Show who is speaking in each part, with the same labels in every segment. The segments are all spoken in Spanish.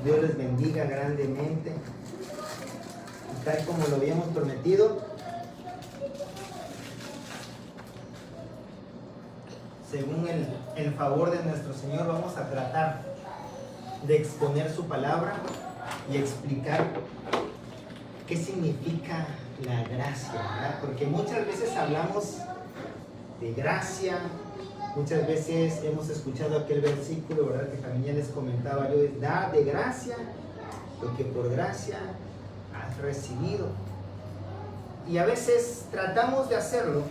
Speaker 1: Dios les bendiga grandemente. Y tal como lo habíamos prometido, según el favor de nuestro Señor, vamos a tratar de exponer su palabra y explicar qué significa la gracia, ¿verdad? Porque muchas veces hablamos de gracia, muchas veces hemos escuchado aquel versículo, ¿verdad? Que también ya les comentaba yo, da de gracia lo que por gracia has recibido. Y a veces tratamos de hacerlo,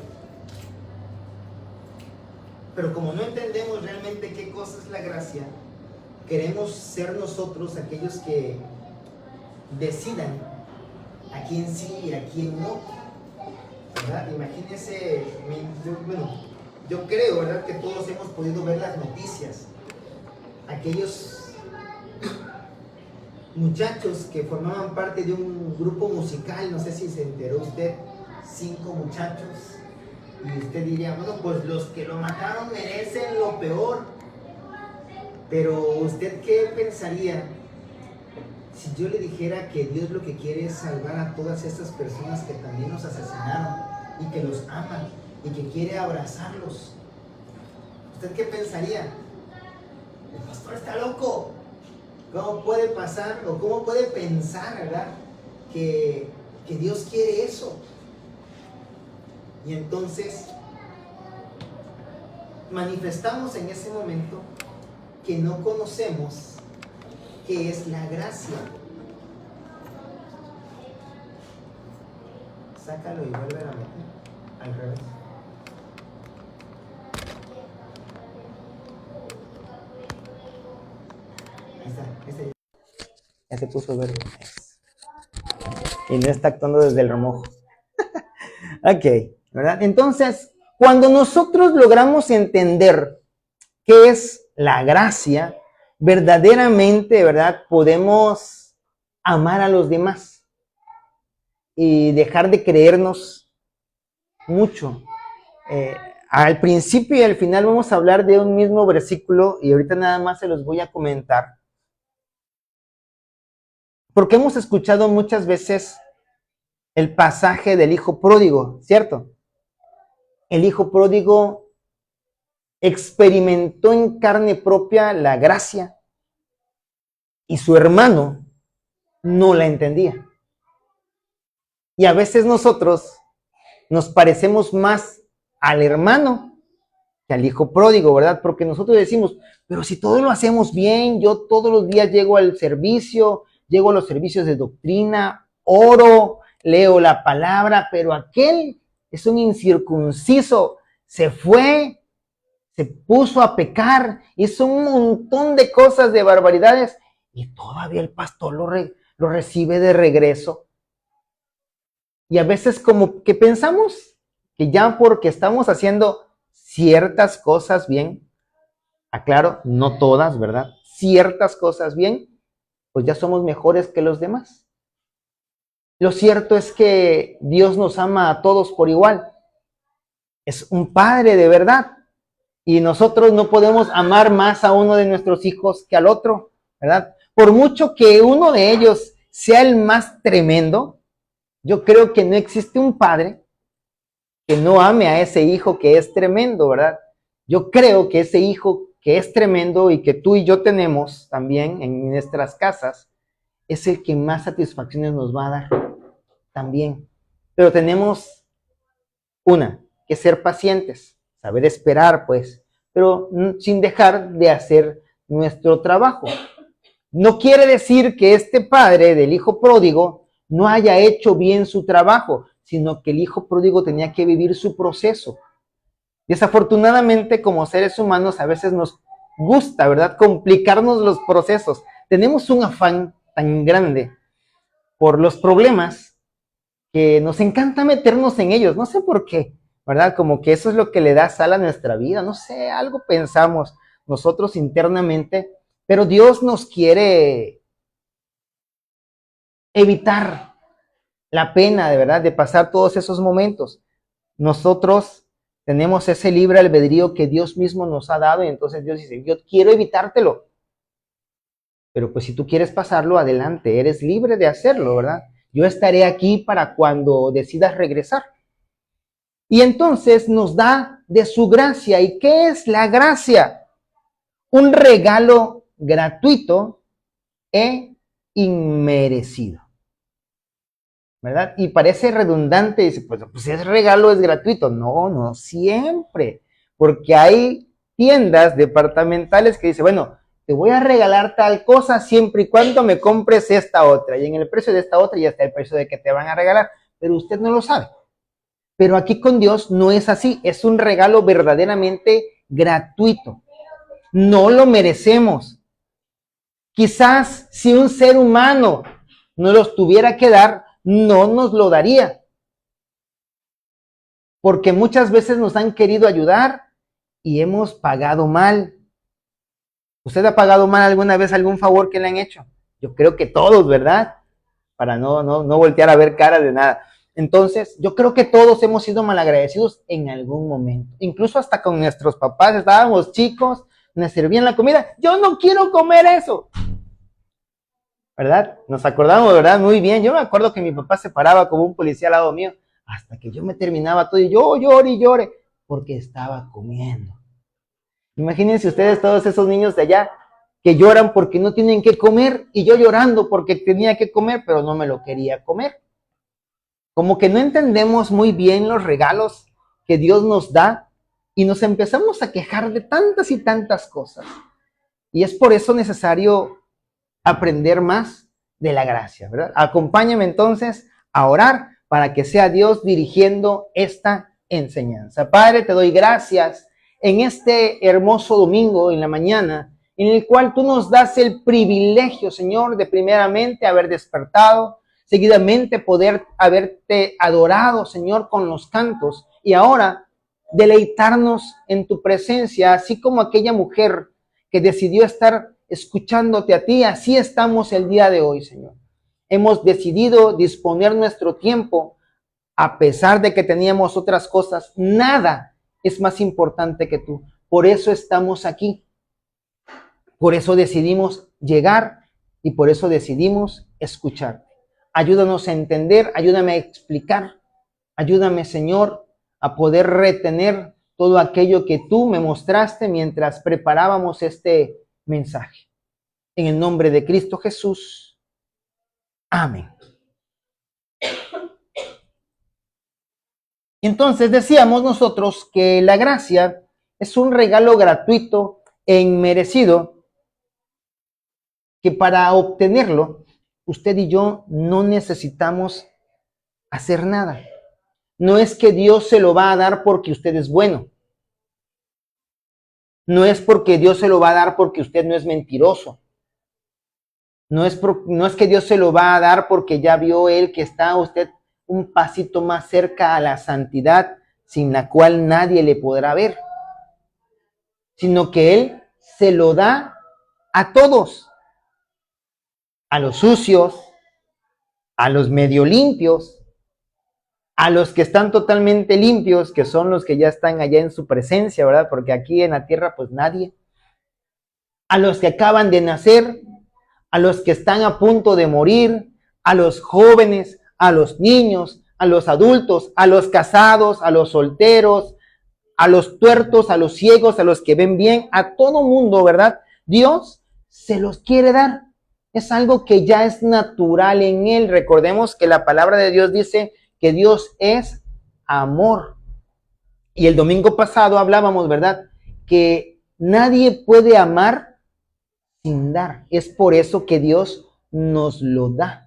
Speaker 1: pero como no entendemos realmente qué cosa es la gracia, queremos ser nosotros aquellos que decidan a quién sí y a quién no, ¿verdad? Imagínense, yo creo, ¿verdad?, que todos hemos podido ver las noticias. Aquellos muchachos que formaban parte de un grupo musical, no sé si se enteró usted, 5 muchachos, y usted diría, bueno, pues los que lo mataron merecen lo peor. Pero ¿usted qué pensaría si yo le dijera que Dios lo que quiere es salvar a todas estas personas que también los asesinaron y que los aman y que quiere abrazarlos? ¿Usted qué pensaría? El pastor está loco. ¿Cómo puede pasar o cómo puede pensar, verdad, que Dios quiere eso? Y entonces manifestamos en ese momento que no conocemos qué es la gracia. Sácalo y vuelve a meter al revés. Ahí está. Ya se puso verde. Y no está actuando desde el remojo. Ok, ¿verdad? Entonces, cuando nosotros logramos entender qué es la gracia, verdaderamente, ¿verdad?, podemos amar a los demás y dejar de creernos mucho. Al principio y al final vamos a hablar de un mismo versículo y ahorita nada más se los voy a comentar. Porque hemos escuchado muchas veces el pasaje del hijo pródigo, ¿cierto? El hijo pródigo experimentó en carne propia la gracia y su hermano no la entendía. Y a veces nosotros nos parecemos más al hermano que al hijo pródigo, ¿verdad? Porque nosotros decimos, pero si todo lo hacemos bien, yo todos los días llego al servicio, llego a los servicios de doctrina, oro, leo la palabra, pero aquel es un incircunciso, se fue, se puso a pecar, hizo un montón de cosas, de barbaridades, y todavía el pastor lo recibe de regreso. Y a veces como que pensamos que ya porque estamos haciendo ciertas cosas bien, aclaro, no todas, ¿verdad? Ciertas cosas bien, pues ya somos mejores que los demás. Lo cierto es que Dios nos ama a todos por igual. Es un padre de verdad. Y nosotros no podemos amar más a uno de nuestros hijos que al otro, ¿verdad? Por mucho que uno de ellos sea el más tremendo, yo creo que no existe un padre que no ame a ese hijo que es tremendo, ¿verdad? Yo creo que ese hijo que es tremendo y que tú y yo tenemos también en nuestras casas, es el que más satisfacciones nos va a dar también. Pero tenemos que ser pacientes, saber esperar, pues, pero sin dejar de hacer nuestro trabajo. No quiere decir que este padre del hijo pródigo no haya hecho bien su trabajo, sino que el hijo pródigo tenía que vivir su proceso. Desafortunadamente, como seres humanos, a veces nos gusta, ¿verdad?, complicarnos los procesos. Tenemos un afán tan grande por los problemas que nos encanta meternos en ellos. No sé por qué, ¿verdad? Como que eso es lo que le da sal a nuestra vida. No sé, algo pensamos nosotros internamente, pero Dios nos quiere evitar la pena, de verdad, de pasar todos esos momentos. Nosotros tenemos ese libre albedrío que Dios mismo nos ha dado y entonces Dios dice, yo quiero evitártelo. Pero pues si tú quieres pasarlo, adelante, eres libre de hacerlo, ¿verdad? Yo estaré aquí para cuando decidas regresar. Y entonces nos da de su gracia. ¿Y qué es la gracia? Un regalo gratuito e inmerecido, ¿verdad? Y parece redundante, dice, pues ese regalo es gratuito. No, no siempre, porque hay tiendas departamentales que dicen, bueno, te voy a regalar tal cosa siempre y cuando me compres esta otra. Y en el precio de esta otra ya está el precio de que te van a regalar, pero usted no lo sabe. Pero aquí con Dios no es así, es un regalo verdaderamente gratuito. No lo merecemos. Quizás si un ser humano nos los tuviera que dar, no nos lo daría. Porque muchas veces nos han querido ayudar y hemos pagado mal. ¿Usted ha pagado mal alguna vez algún favor que le han hecho? Yo creo que todos, ¿verdad? Para no voltear a ver cara de nada. Entonces, yo creo que todos hemos sido malagradecidos en algún momento. Incluso hasta con nuestros papás, estábamos chicos, nos servían la comida. Yo no quiero comer eso. ¿Verdad? Nos acordamos, ¿verdad? Muy bien. Yo me acuerdo que mi papá se paraba como un policía al lado mío hasta que yo me terminaba todo y yo llore y llore porque estaba comiendo. Imagínense ustedes todos esos niños de allá que lloran porque no tienen que comer y yo llorando porque tenía que comer pero no me lo quería comer. Como que no entendemos muy bien los regalos que Dios nos da y nos empezamos a quejar de tantas y tantas cosas. Y es por eso necesario aprender más de la gracia, ¿verdad? Acompáñame entonces a orar para que sea Dios dirigiendo esta enseñanza. Padre, te doy gracias en este hermoso domingo en la mañana, en el cual tú nos das el privilegio, Señor, de primeramente haber despertado, seguidamente poder haberte adorado, Señor, con los cantos, y ahora deleitarnos en tu presencia, así como aquella mujer que decidió estar escuchándote a ti. Así estamos el día de hoy, Señor. Hemos decidido disponer nuestro tiempo, a pesar de que teníamos otras cosas. Nada es más importante que tú. Por eso estamos aquí. Por eso decidimos llegar y por eso decidimos escucharte. Ayúdanos a entender, ayúdame a explicar, ayúdame, Señor, a poder retener todo aquello que tú me mostraste mientras preparábamos este mensaje. En el nombre de Cristo Jesús. Amén. Entonces decíamos nosotros que la gracia es un regalo gratuito e inmerecido que para obtenerlo, usted y yo no necesitamos hacer nada. No es que Dios se lo va a dar porque usted es bueno. No es porque Dios se lo va a dar porque usted no es mentiroso. No es que Dios se lo va a dar porque ya vio Él que está usted un pasito más cerca a la santidad, sin la cual nadie le podrá ver. Sino que Él se lo da a todos. A los sucios, a los medio limpios, a los que están totalmente limpios, que son los que ya están allá en su presencia, ¿verdad? Porque aquí en la tierra, pues nadie. A los que acaban de nacer, a los que están a punto de morir, a los jóvenes, a los niños, a los adultos, a los casados, a los solteros, a los tuertos, a los ciegos, a los que ven bien, a todo mundo, ¿verdad? Dios se los quiere dar. Es algo que ya es natural en Él. Recordemos que la palabra de Dios dice que Dios es amor. Y el domingo pasado hablábamos, ¿verdad? Que nadie puede amar sin dar. Es por eso que Dios nos lo da.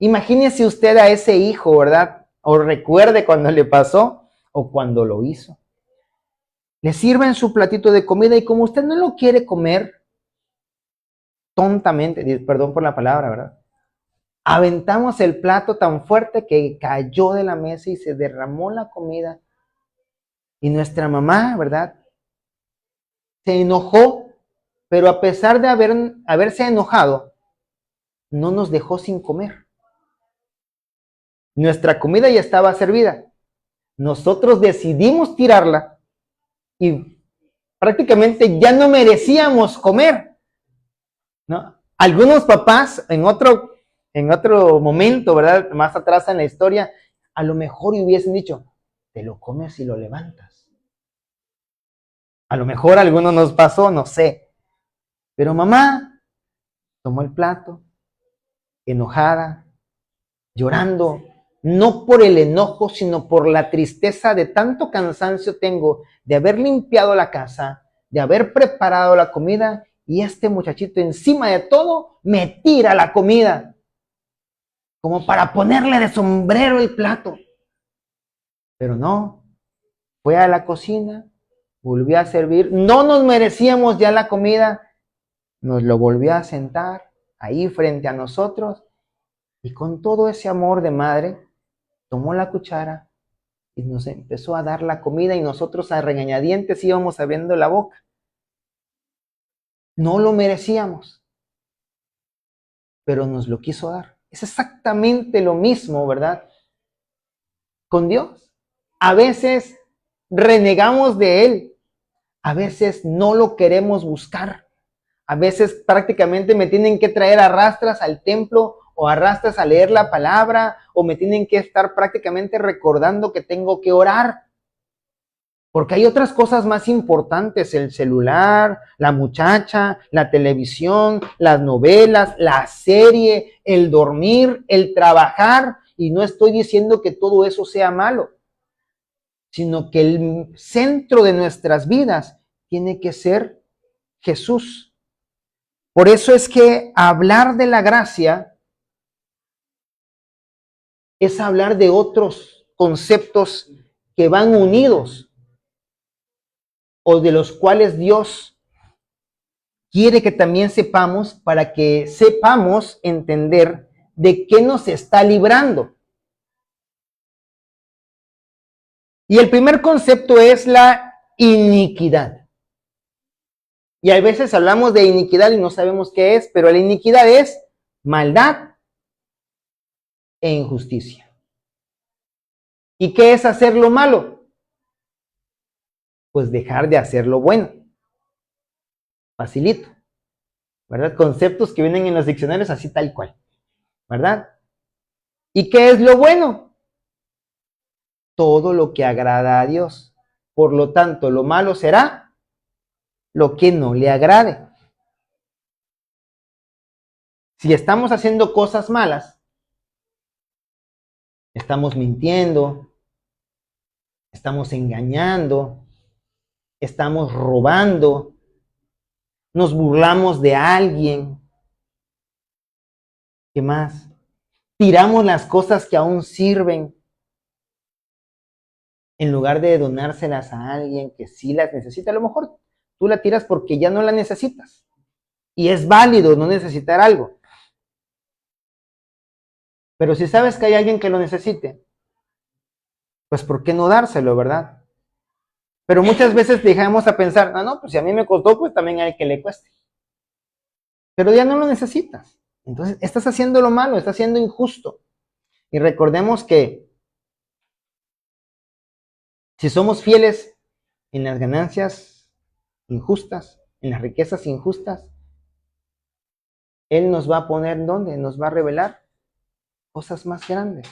Speaker 1: Imagínese usted a ese hijo, ¿verdad? O recuerde cuando le pasó o cuando lo hizo. Le sirven su platito de comida y como usted no lo quiere comer, tontamente, perdón por la palabra, ¿verdad? Aventamos el plato tan fuerte que cayó de la mesa y se derramó la comida. Y nuestra mamá, ¿verdad? Se enojó, pero a pesar de haberse enojado, no nos dejó sin comer. Nuestra comida ya estaba servida. Nosotros decidimos tirarla y prácticamente ya no merecíamos comer. ¿no? Algunos papás en otro momento, ¿verdad? Más atrás en la historia, a lo mejor hubiesen dicho, te lo comes y lo levantas. A lo mejor a algunos nos pasó, no sé. Pero mamá tomó el plato, enojada, llorando, no por el enojo, sino por la tristeza de tanto cansancio tengo de haber limpiado la casa, de haber preparado la comida, y este muchachito encima de todo me tira la comida, como para ponerle de sombrero el plato. Pero no, fue a la cocina, volvió a servir, no nos merecíamos ya la comida, nos lo volvió a sentar ahí frente a nosotros, y con todo ese amor de madre, tomó la cuchara y nos empezó a dar la comida, y nosotros a regañadientes íbamos abriendo la boca. No lo merecíamos, pero nos lo quiso dar. Es exactamente lo mismo, ¿verdad? Con Dios. A veces renegamos de Él, a veces no lo queremos buscar, a veces prácticamente me tienen que traer arrastras al templo o arrastras a leer la palabra, o me tienen que estar prácticamente recordando que tengo que orar. Porque hay otras cosas más importantes: el celular, la muchacha, la televisión, las novelas, la serie, el dormir, el trabajar. Y no estoy diciendo que todo eso sea malo, sino que el centro de nuestras vidas tiene que ser Jesús. Por eso es que hablar de la gracia es hablar de otros conceptos que van unidos, o de los cuales Dios quiere que también sepamos, para que sepamos entender de qué nos está librando. Y el primer concepto es la iniquidad. Y a veces hablamos de iniquidad y no sabemos qué es, pero la iniquidad es maldad e injusticia. ¿Y qué es hacer lo malo? Pues dejar de hacer lo bueno. Facilito, ¿verdad? Conceptos que vienen en los diccionarios así tal cual, ¿verdad? ¿Y qué es lo bueno? Todo lo que agrada a Dios. Por lo tanto, lo malo será lo que no le agrade. Si estamos haciendo cosas malas, estamos mintiendo, estamos engañando, estamos robando, nos burlamos de alguien. ¿Qué más? Tiramos las cosas que aún sirven en lugar de donárselas a alguien que sí las necesita. A lo mejor tú la tiras porque ya no la necesitas. Y es válido no necesitar algo. Pero si sabes que hay alguien que lo necesite, pues ¿por qué no dárselo, verdad? Pero muchas veces dejamos a pensar, no, pues si a mí me costó, pues también hay que le cueste. Pero ya no lo necesitas. Entonces estás haciendo lo malo, estás siendo injusto. Y recordemos que si somos fieles en las ganancias injustas, en las riquezas injustas, Él nos va a poner ¿dónde? Nos va a revelar cosas más grandes.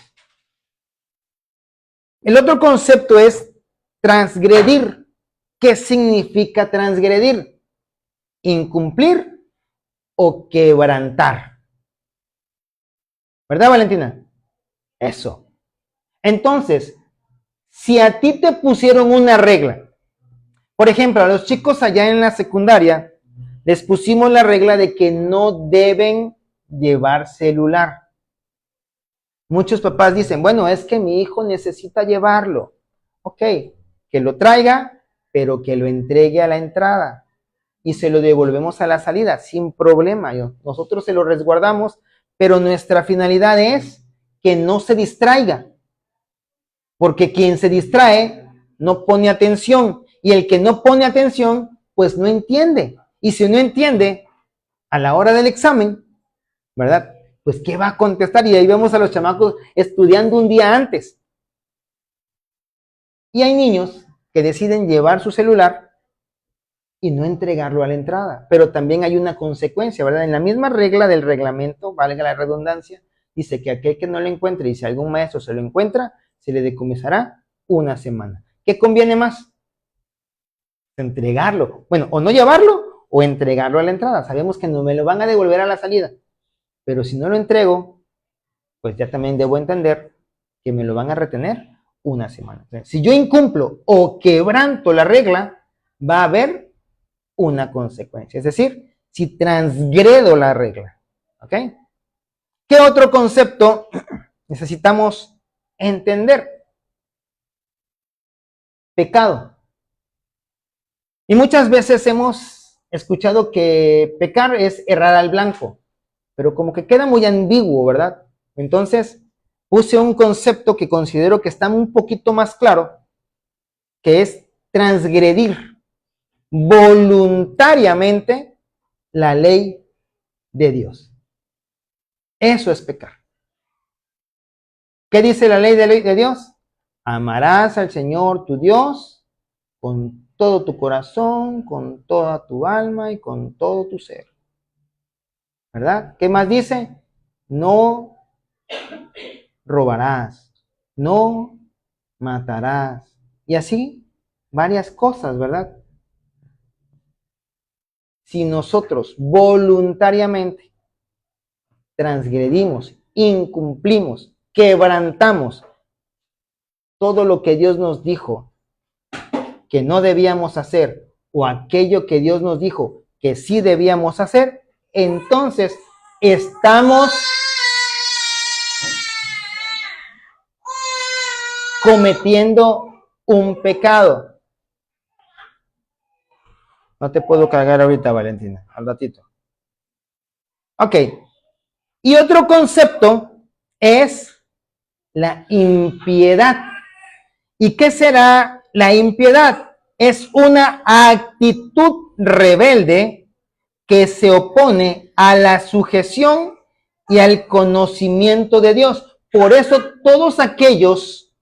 Speaker 1: El otro concepto es transgredir. ¿Qué significa transgredir? Incumplir o quebrantar. ¿Verdad, Valentina? Eso. Entonces, si a ti te pusieron una regla, por ejemplo, a los chicos allá en la secundaria, les pusimos la regla de que no deben llevar celular. Muchos papás dicen, bueno, es que mi hijo necesita llevarlo. Ok, que lo traiga, pero que lo entregue a la entrada y se lo devolvemos a la salida, sin problema. Nosotros se lo resguardamos, pero nuestra finalidad es que no se distraiga. Porque quien se distrae no pone atención, y el que no pone atención, pues no entiende. Y si no entiende, a la hora del examen, ¿verdad? Pues ¿qué va a contestar? Y ahí vemos a los chamacos estudiando un día antes. Y hay niños que deciden llevar su celular y no entregarlo a la entrada. Pero también hay una consecuencia, ¿verdad? En la misma regla del reglamento, valga la redundancia, dice que aquel que no lo encuentre y si algún maestro se lo encuentra, se le decomisará una semana. ¿Qué conviene más? Entregarlo. Bueno, o no llevarlo o entregarlo a la entrada. Sabemos que no me lo van a devolver a la salida. Pero si no lo entrego, pues ya también debo entender que me lo van a retener una semana. O sea, si yo incumplo o quebranto la regla, va a haber una consecuencia. Es decir, si transgredo la regla. ¿Ok? ¿Qué otro concepto necesitamos entender? Pecado. Y muchas veces hemos escuchado que pecar es errar al blanco, pero como que queda muy ambiguo, ¿verdad? Entonces, puse un concepto que considero que está un poquito más claro, que es transgredir voluntariamente la ley de Dios. Eso es pecar. ¿Qué dice la ley de Dios? Amarás al Señor tu Dios con todo tu corazón, con toda tu alma y con todo tu ser. ¿Verdad? ¿Qué más dice? No robarás, no matarás. Y así, varias cosas, ¿verdad? Si nosotros voluntariamente transgredimos, incumplimos, quebrantamos todo lo que Dios nos dijo que no debíamos hacer o aquello que Dios nos dijo que sí debíamos hacer, entonces estamos cometiendo un pecado. No te puedo cargar ahorita, Valentina, al ratito. Ok. Y otro concepto es la impiedad. ¿Y qué será la impiedad? Es una actitud rebelde que se opone a la sujeción y al conocimiento de Dios. Por eso todos aquellos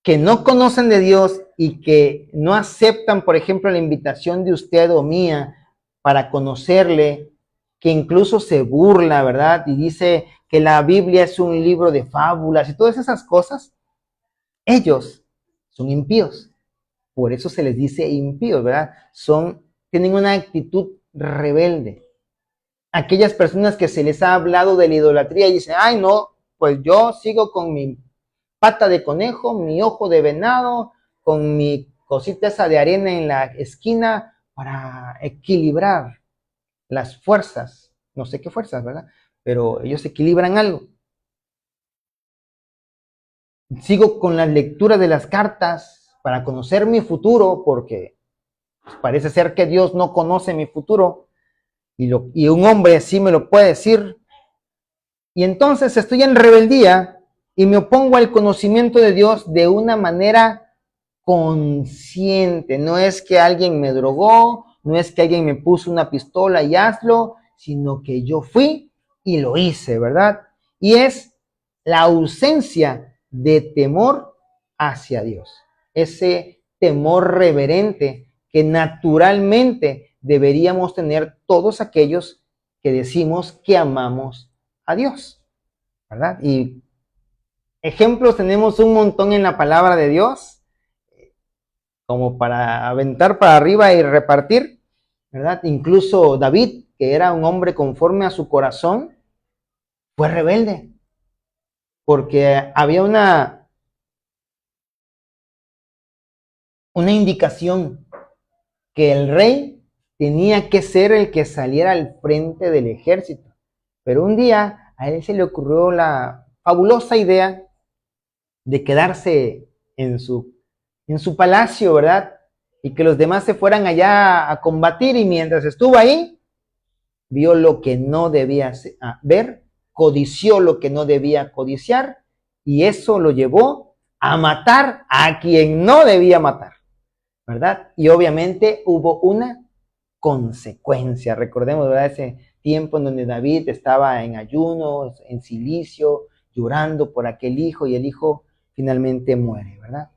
Speaker 1: que no conocen de Dios y que no aceptan, por ejemplo, la invitación de usted o mía para conocerle, que incluso se burla, ¿verdad? Y dice que la Biblia es un libro de fábulas y todas esas cosas, ellos son impíos. Por eso se les dice impíos, ¿verdad? Tienen una actitud rebelde. Aquellas personas que se les ha hablado de la idolatría y dicen, ay, no, pues yo sigo con mi pata de conejo, mi ojo de venado, con mi cosita esa de arena en la esquina para equilibrar las fuerzas. No sé qué fuerzas, ¿verdad? Pero ellos equilibran algo. Sigo con la lectura de las cartas para conocer mi futuro, porque parece ser que Dios no conoce mi futuro y un hombre sí me lo puede decir. Y entonces estoy en rebeldía y me opongo al conocimiento de Dios de una manera consciente. No es que alguien me drogó, no es que alguien me puso una pistola y hazlo, sino que yo fui y lo hice, ¿verdad? Y es la ausencia de temor hacia Dios. Ese temor reverente que naturalmente deberíamos tener todos aquellos que decimos que amamos a Dios, ¿verdad? Y ejemplos tenemos un montón en la palabra de Dios, como para aventar para arriba y repartir, ¿verdad? Incluso David, que era un hombre conforme a su corazón, fue rebelde, porque había una indicación que el rey tenía que ser el que saliera al frente del ejército. Pero un día a él se le ocurrió la fabulosa idea de quedarse en su palacio, ¿verdad? Y que los demás se fueran allá a combatir y mientras estuvo ahí, vio lo que no debía ver, codició lo que no debía codiciar y eso lo llevó a matar a quien no debía matar, ¿verdad? Y obviamente hubo una consecuencia. Recordemos, ¿verdad? Ese tiempo en donde David estaba en ayuno, en cilicio, llorando por aquel hijo y el hijo finalmente muere, ¿verdad?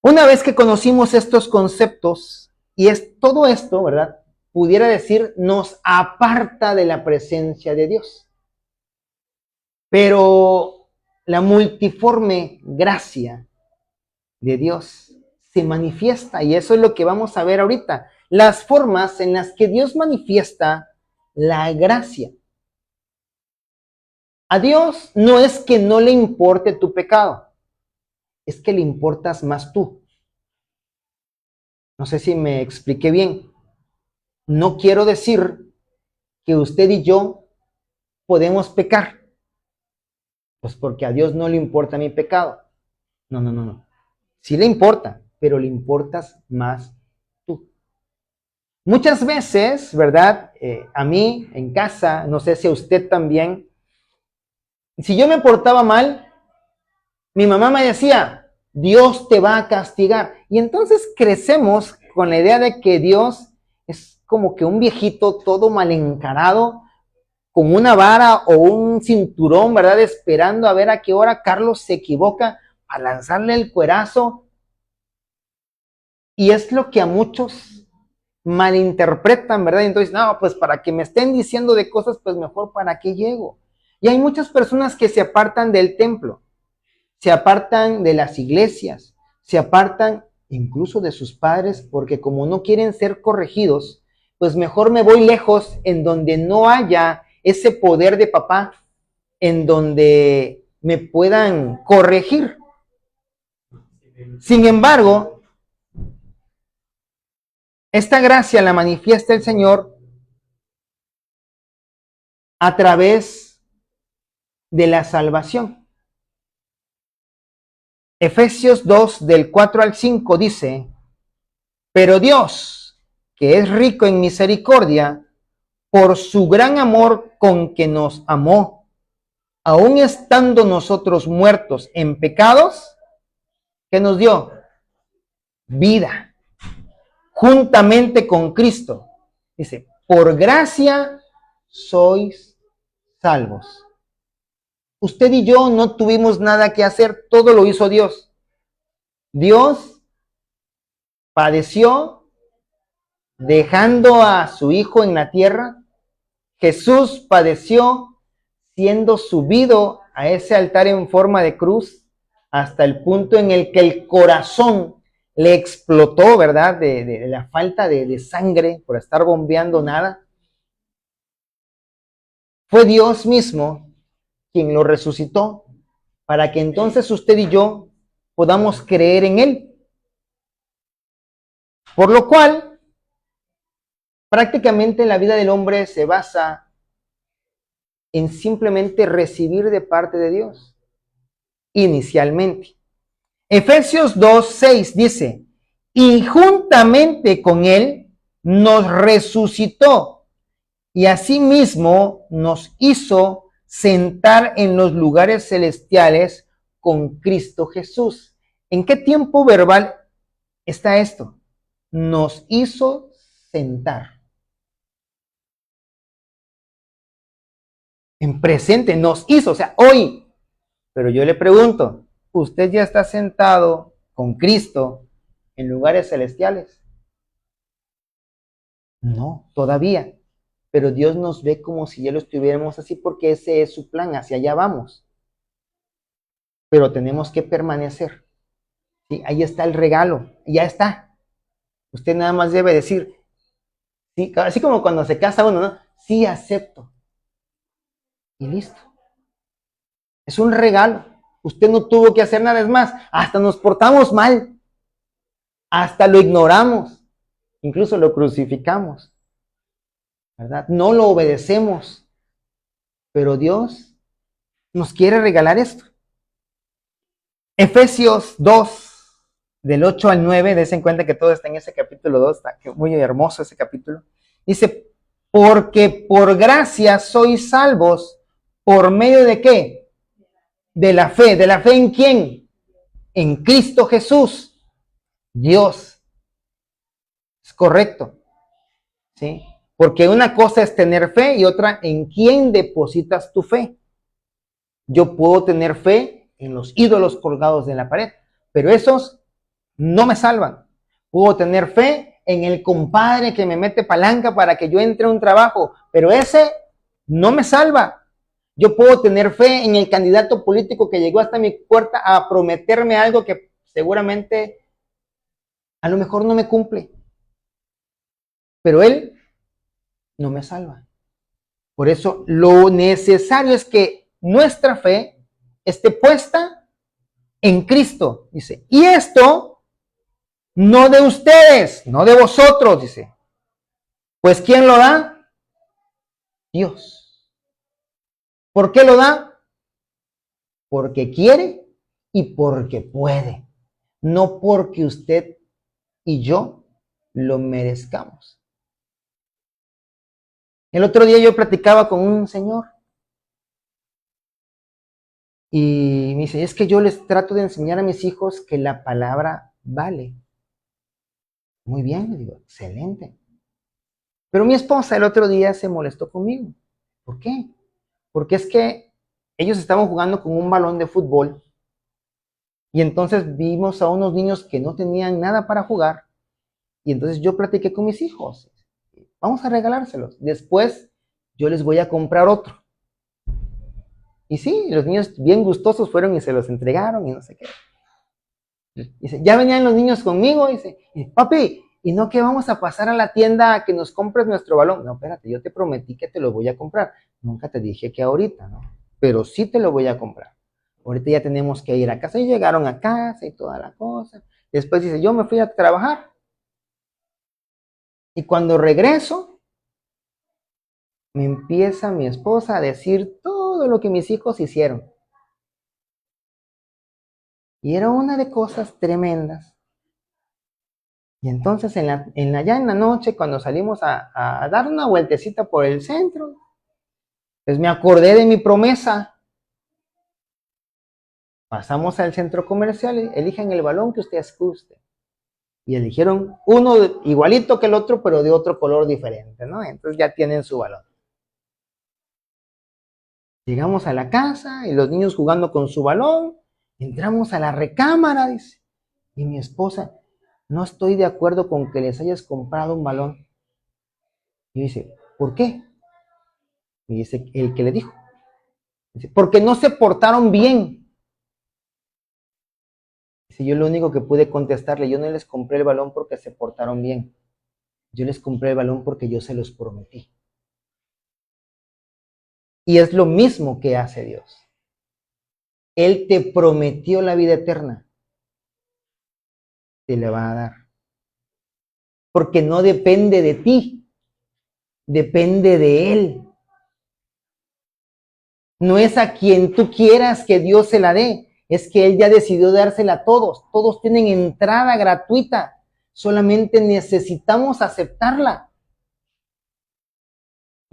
Speaker 1: Una vez que conocimos estos conceptos, Y es todo esto, ¿verdad? Pudiera decir, nos aparta de la presencia de Dios. Pero la multiforme gracia de Dios se manifiesta, y eso es lo que vamos a ver ahorita. Las formas en las que Dios manifiesta la gracia. A Dios no es que no le importe tu pecado, es que le importas más tú. No sé si me expliqué bien. No quiero decir que usted y yo podemos pecar, pues porque a Dios no le importa mi pecado. No. Sí le importa, pero le importas más tú. Muchas veces, ¿verdad? A mí en casa, no sé si a usted también, si yo me portaba mal, mi mamá me decía, Dios te va a castigar. Y entonces crecemos con la idea de que Dios es como que un viejito todo mal encarado, con una vara o un cinturón, ¿verdad? Esperando a ver a qué hora Carlos se equivoca para lanzarle el cuerazo. Y es lo que a muchos malinterpretan, ¿verdad? Y entonces, no, pues para que me estén diciendo de cosas, pues mejor para qué llego. Y hay muchas personas que se apartan del templo, se apartan de las iglesias, se apartan incluso de sus padres, porque como no quieren ser corregidos, pues mejor me voy lejos en donde no haya ese poder de papá, en donde me puedan corregir. Sin embargo, esta gracia la manifiesta el Señor a través de la salvación. Efesios 2, del 4 al 5 dice, pero Dios, que es rico en misericordia, por su gran amor con que nos amó, aun estando nosotros muertos en pecados, ¿qué nos dio? Vida, juntamente con Cristo. Dice, por gracia sois salvos. Usted y yo no tuvimos nada que hacer, todo lo hizo Dios. Dios padeció dejando a su Hijo en la tierra. Jesús padeció siendo subido a ese altar en forma de cruz hasta el punto en el que el corazón le explotó, ¿verdad? De la falta de sangre por estar bombeando nada. Fue Dios mismo quien lo resucitó para que entonces usted y yo podamos creer en Él. Por lo cual, prácticamente la vida del hombre se basa en simplemente recibir de parte de Dios, inicialmente. Efesios 2:6 dice, y juntamente con Él nos resucitó y asimismo nos hizo sentar en los lugares celestiales con Cristo Jesús. ¿En qué tiempo verbal está esto? Nos hizo sentar. En presente, nos hizo, o sea, hoy. Pero yo le pregunto, ¿usted ya está sentado con Cristo en lugares celestiales? No, todavía. Pero Dios nos ve como si ya lo estuviéramos así porque ese es su plan, hacia allá vamos. Pero tenemos que permanecer. ¿Sí? Ahí está el regalo, ya está. Usted nada más debe decir, sí, así como cuando se casa uno, ¿no? Sí, acepto. Y listo. Es un regalo. Usted no tuvo que hacer nada, es más, hasta nos portamos mal. Hasta lo ignoramos. Incluso lo crucificamos. ¿Verdad? No lo obedecemos. Pero Dios nos quiere regalar esto. Efesios 2, del 8 al 9, des en cuenta que todo está en ese capítulo 2, está muy hermoso ese capítulo. Dice, porque por gracia sois salvos, ¿por medio de qué? De la fe. ¿De la fe en quién? En Cristo Jesús. Dios. Es correcto. ¿Sí? Porque una cosa es tener fe y otra en quién depositas tu fe. Yo puedo tener fe en los ídolos colgados de la pared, pero esos no me salvan. Puedo tener fe en el compadre que me mete palanca para que yo entre a un trabajo, pero ese no me salva. Yo puedo tener fe en el candidato político que llegó hasta mi puerta a prometerme algo que seguramente a lo mejor no me cumple, pero él no me salva. Por eso lo necesario es que nuestra fe esté puesta en Cristo, dice. Y esto no de ustedes, no de vosotros, dice. Pues ¿quién lo da? Dios. ¿Por qué lo da? Porque quiere y porque puede. No porque usted y yo lo merezcamos. El otro día yo platicaba con un señor y me dice, es que yo les trato de enseñar a mis hijos que la palabra vale. Muy bien, le digo, excelente. Pero mi esposa el otro día se molestó conmigo. ¿Por qué? Porque es que ellos estaban jugando con un balón de fútbol y entonces vimos a unos niños que no tenían nada para jugar y entonces yo platiqué con mis hijos. Vamos a regalárselos. Después yo les voy a comprar otro. Y sí, los niños bien gustosos fueron y se los entregaron y no sé qué. Dice, ya venían los niños conmigo, dice, papi, ¿y no que vamos a pasar a la tienda a que nos compres nuestro balón? No, espérate, yo te prometí que te lo voy a comprar. Nunca te dije que ahorita, ¿no? Pero sí te lo voy a comprar. Ahorita ya tenemos que ir a casa. Y llegaron a casa y toda la cosa. Después dice, yo me fui a trabajar. Y cuando regreso, me empieza mi esposa a decir todo lo que mis hijos hicieron. Y era una de cosas tremendas. Y entonces ya en la noche, cuando salimos a dar una vueltecita por el centro, pues me acordé de mi promesa. Pasamos al centro comercial, elijan el balón que ustedes gusten. Y eligieron uno igualito que el otro, pero de otro color diferente, ¿no? Entonces ya tienen su balón. Llegamos a la casa y los niños jugando con su balón. Entramos a la recámara, dice. Y mi esposa, no estoy de acuerdo con que les hayas comprado un balón. Y dice, ¿por qué? Y dice el que le dijo. Dice, porque no se portaron bien. Dice, yo lo único que pude contestarle, yo no les compré el balón porque se portaron bien. Yo les compré el balón porque yo se los prometí. Y es lo mismo que hace Dios. Él te prometió la vida eterna. Te la va a dar. Porque no depende de ti. Depende de Él. No es a quien tú quieras que Dios se la dé. Es que Él ya decidió dársela a todos. Todos tienen entrada gratuita. Solamente necesitamos aceptarla.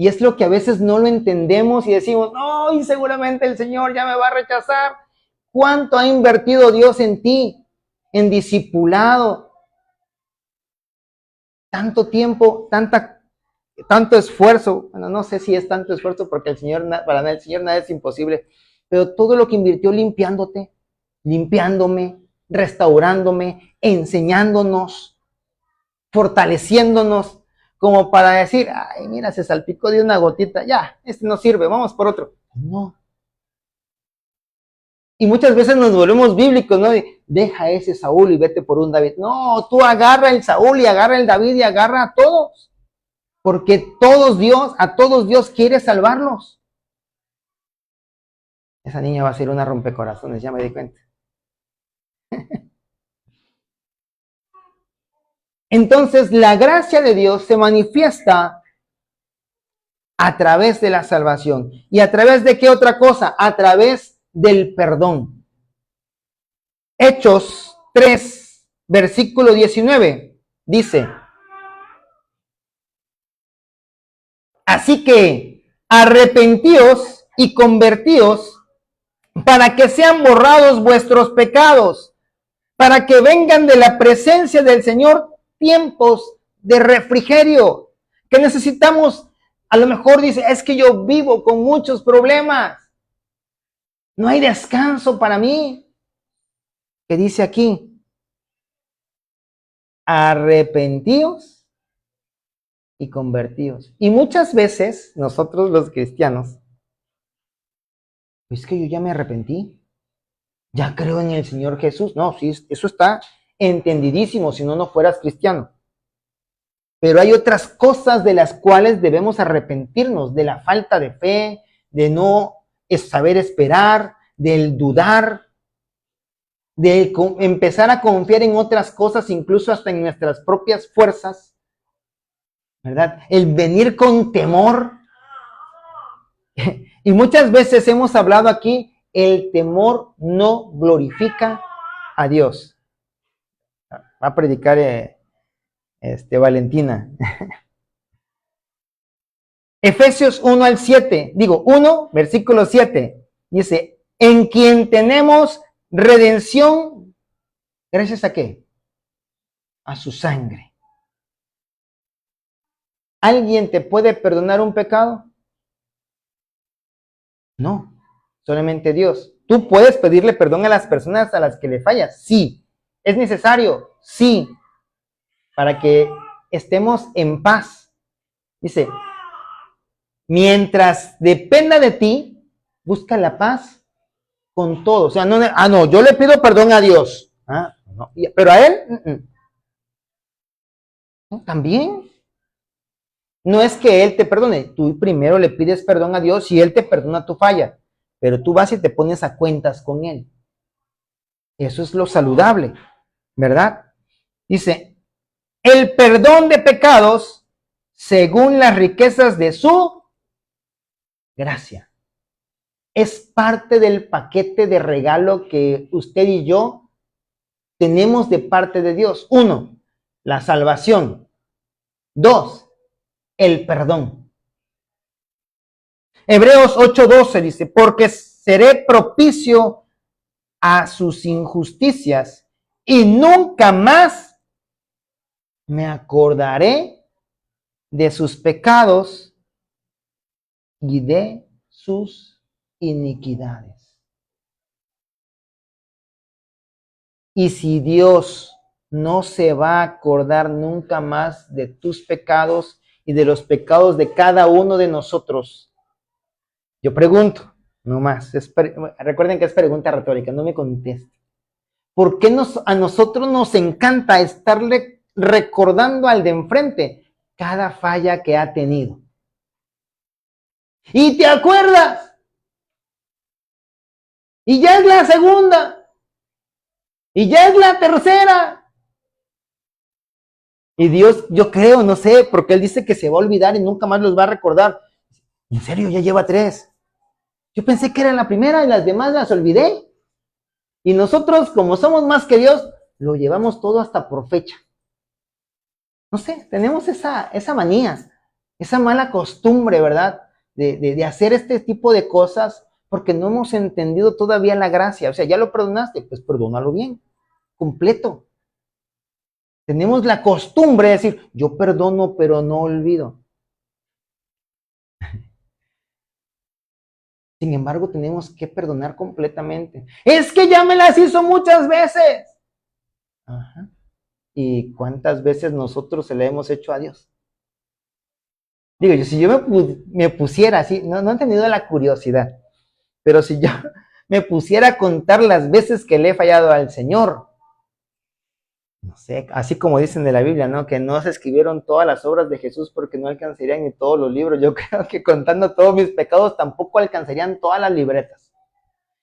Speaker 1: Y es lo que a veces no lo entendemos y decimos, no, y seguramente el Señor ya me va a rechazar. ¿Cuánto ha invertido Dios en ti? En discipulado. Tanto tiempo, tanto esfuerzo. Bueno, no sé si es tanto esfuerzo porque para el Señor nada es imposible. Pero todo lo que invirtió limpiándote, limpiándome, restaurándome, enseñándonos, fortaleciéndonos, como para decir, ay, mira, se salpicó de una gotita, ya, este no sirve, vamos por otro. No. Y muchas veces nos volvemos bíblicos, ¿no? Deja ese Saúl y vete por un David. No, tú agarra el Saúl y agarra el David y agarra a todos. Porque a todos Dios quiere salvarlos. Esa niña va a ser una rompecorazones, ya me di cuenta. Entonces, la gracia de Dios se manifiesta a través de la salvación. ¿Y a través de qué otra cosa? A través del perdón. Hechos 3, versículo 19, dice, así que arrepentíos y convertíos para que sean borrados vuestros pecados, para que vengan de la presencia del Señor tiempos de refrigerio. Que necesitamos, a lo mejor dice, es que yo vivo con muchos problemas. No hay descanso para mí. ¿Qué dice aquí? arrepentíos y convertíos. Y muchas veces nosotros los cristianos, es que yo ya me arrepentí, ya creo en el Señor Jesús. No, sí, eso está entendidísimo, si no, no fueras cristiano. Pero hay otras cosas de las cuales debemos arrepentirnos, de la falta de fe, de no saber esperar, del dudar, de empezar a confiar en otras cosas, incluso hasta en nuestras propias fuerzas, ¿verdad? El venir con temor. Y muchas veces hemos hablado aquí, el temor no glorifica a Dios. Va a predicar Valentina. Efesios 1 al 7, 1, versículo 7, dice, en quien tenemos redención, ¿gracias a qué? A su sangre. ¿Alguien te puede perdonar un pecado? No, solamente Dios. ¿Tú puedes pedirle perdón a las personas a las que le fallas? Sí. ¿Es necesario? Sí. Para que estemos en paz. Dice, mientras dependa de ti, busca la paz con todo. O sea, no, yo le pido perdón a Dios. No, pero a él, no, también. No es que él te perdone, tú primero le pides perdón a Dios y él te perdona tu falla, pero tú vas y te pones a cuentas con él. Eso es lo saludable, ¿verdad? Dice, el perdón de pecados según las riquezas de su gracia. Es parte del paquete de regalo que usted y yo tenemos de parte de Dios. 1, la salvación. 2, el perdón. Hebreos 8:12 dice, porque seré propicio a sus injusticias y nunca más me acordaré de sus pecados y de sus iniquidades. Y si Dios no se va a acordar nunca más de tus pecados y de los pecados de cada uno de nosotros, yo pregunto, no más, recuerden que es pregunta retórica, no me conteste. ¿Por qué a nosotros nos encanta estarle recordando al de enfrente cada falla que ha tenido? ¿Y te acuerdas? Y ya es la segunda. Y ya es la tercera. Y Dios, yo creo, no sé, porque Él dice que se va a olvidar y nunca más los va a recordar. En serio, ya lleva 3. Yo pensé que era la primera y las demás las olvidé. Y nosotros, como somos más que Dios, lo llevamos todo hasta por fecha. No sé, tenemos esa manía, esa mala costumbre, ¿verdad? De hacer este tipo de cosas porque no hemos entendido todavía la gracia. O sea, ya lo perdonaste, pues perdónalo bien, completo. Tenemos la costumbre de decir, yo perdono, pero no olvido. Sin embargo, tenemos que perdonar completamente. Es que ya me las hizo muchas veces. Ajá. ¿Y cuántas veces nosotros se le hemos hecho a Dios? Digo, si yo me pusiera así, no he tenido la curiosidad, pero si yo me pusiera a contar las veces que le he fallado al Señor, no sé, así como dicen de la Biblia, ¿no? Que no se escribieron todas las obras de Jesús porque no alcanzarían ni todos los libros. Yo creo que contando todos mis pecados tampoco alcanzarían todas las libretas.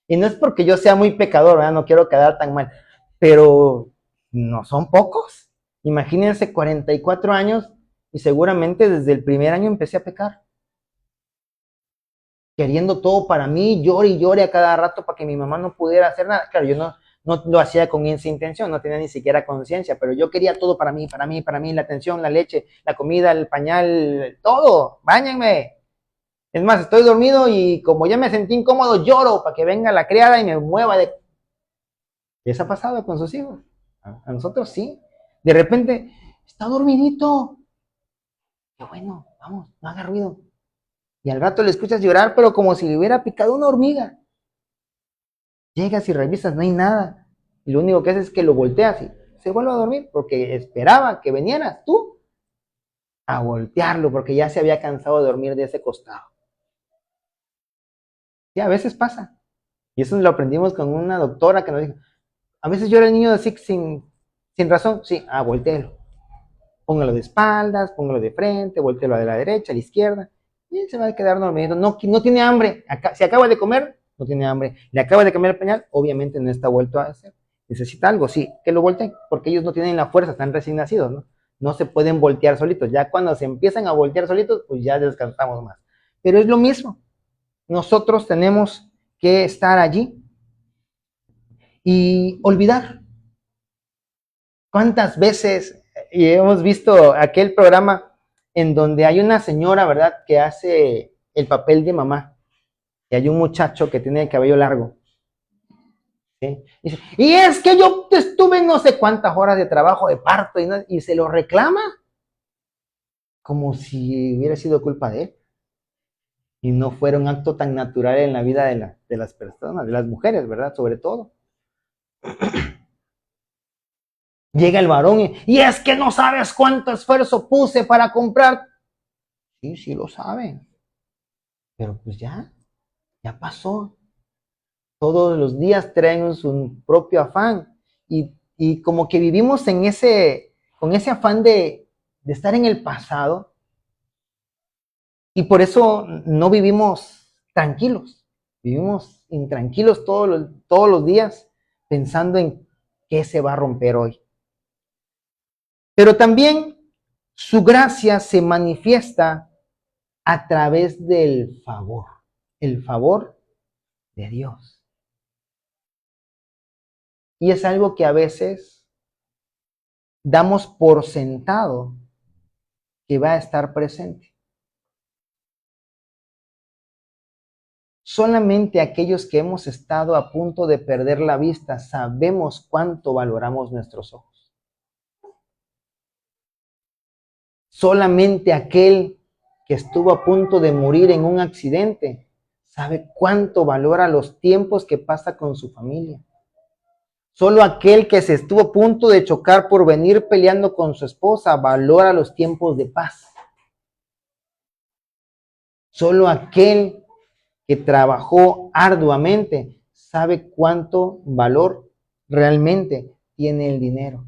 Speaker 1: Y no es porque yo sea muy pecador, ¿verdad? No quiero quedar tan mal, pero no son pocos. Imagínense 44 años y seguramente desde el primer año empecé a pecar. Queriendo todo para mí, llore y llore a cada rato para que mi mamá no pudiera hacer nada. Claro, yo no lo hacía con esa intención, no tenía ni siquiera conciencia, pero yo quería todo para mí, la atención, la leche, la comida, el pañal, todo, báñenme. Es más, estoy dormido y como ya me sentí incómodo, lloro para que venga la criada y me mueva de... ¿Qué les ha pasado con sus hijos? A nosotros sí. De repente, está dormidito. Qué bueno, vamos, no haga ruido. Y al rato le escuchas llorar, pero como si le hubiera picado una hormiga. Llegas y revisas, no hay nada. Y lo único que haces es que lo volteas y se vuelve a dormir porque esperaba que vinieras tú a voltearlo porque ya se había cansado de dormir de ese costado. Y a veces pasa. Y eso lo aprendimos con una doctora que nos dijo, a veces llora el niño así sin razón. Sí, voltéelo. Póngalo de espaldas, póngalo de frente, voltéelo de la derecha, a la izquierda. Y él se va a quedar dormido. No tiene hambre. Si acaba de comer, no tiene hambre. Le acaba de cambiar el pañal, obviamente no está vuelto a hacer. Necesita algo, sí, que lo volteen, porque ellos no tienen la fuerza, están recién nacidos, ¿no? No se pueden voltear solitos. Ya cuando se empiezan a voltear solitos, pues ya descansamos más. Pero es lo mismo. Nosotros tenemos que estar allí y olvidar. ¿Cuántas veces hemos visto aquel programa en donde hay una señora, ¿verdad?, que hace el papel de mamá y hay un muchacho que tiene el cabello largo? ¿Sí? Y es que yo estuve no sé cuántas horas de trabajo de parto y se lo reclama como si hubiera sido culpa de él y no fuera un acto tan natural en la vida de las personas, de las mujeres, ¿verdad? Sobre todo. Llega el varón y es que no sabes cuánto esfuerzo puse para comprar. Sí lo saben. Pero pues ya pasó. Todos los días traen su propio afán. Y como que vivimos con ese afán de estar en el pasado. Y por eso no vivimos tranquilos. Vivimos intranquilos todos los días pensando en qué se va a romper hoy. Pero también su gracia se manifiesta a través del favor, el favor de Dios. Y es algo que a veces damos por sentado que va a estar presente. Solamente aquellos que hemos estado a punto de perder la vista sabemos cuánto valoramos nuestros ojos. Solamente aquel que estuvo a punto de morir en un accidente sabe cuánto valora los tiempos que pasa con su familia. Solo aquel que se estuvo a punto de chocar por venir peleando con su esposa valora los tiempos de paz. Solo aquel que trabajó arduamente sabe cuánto valor realmente tiene el dinero.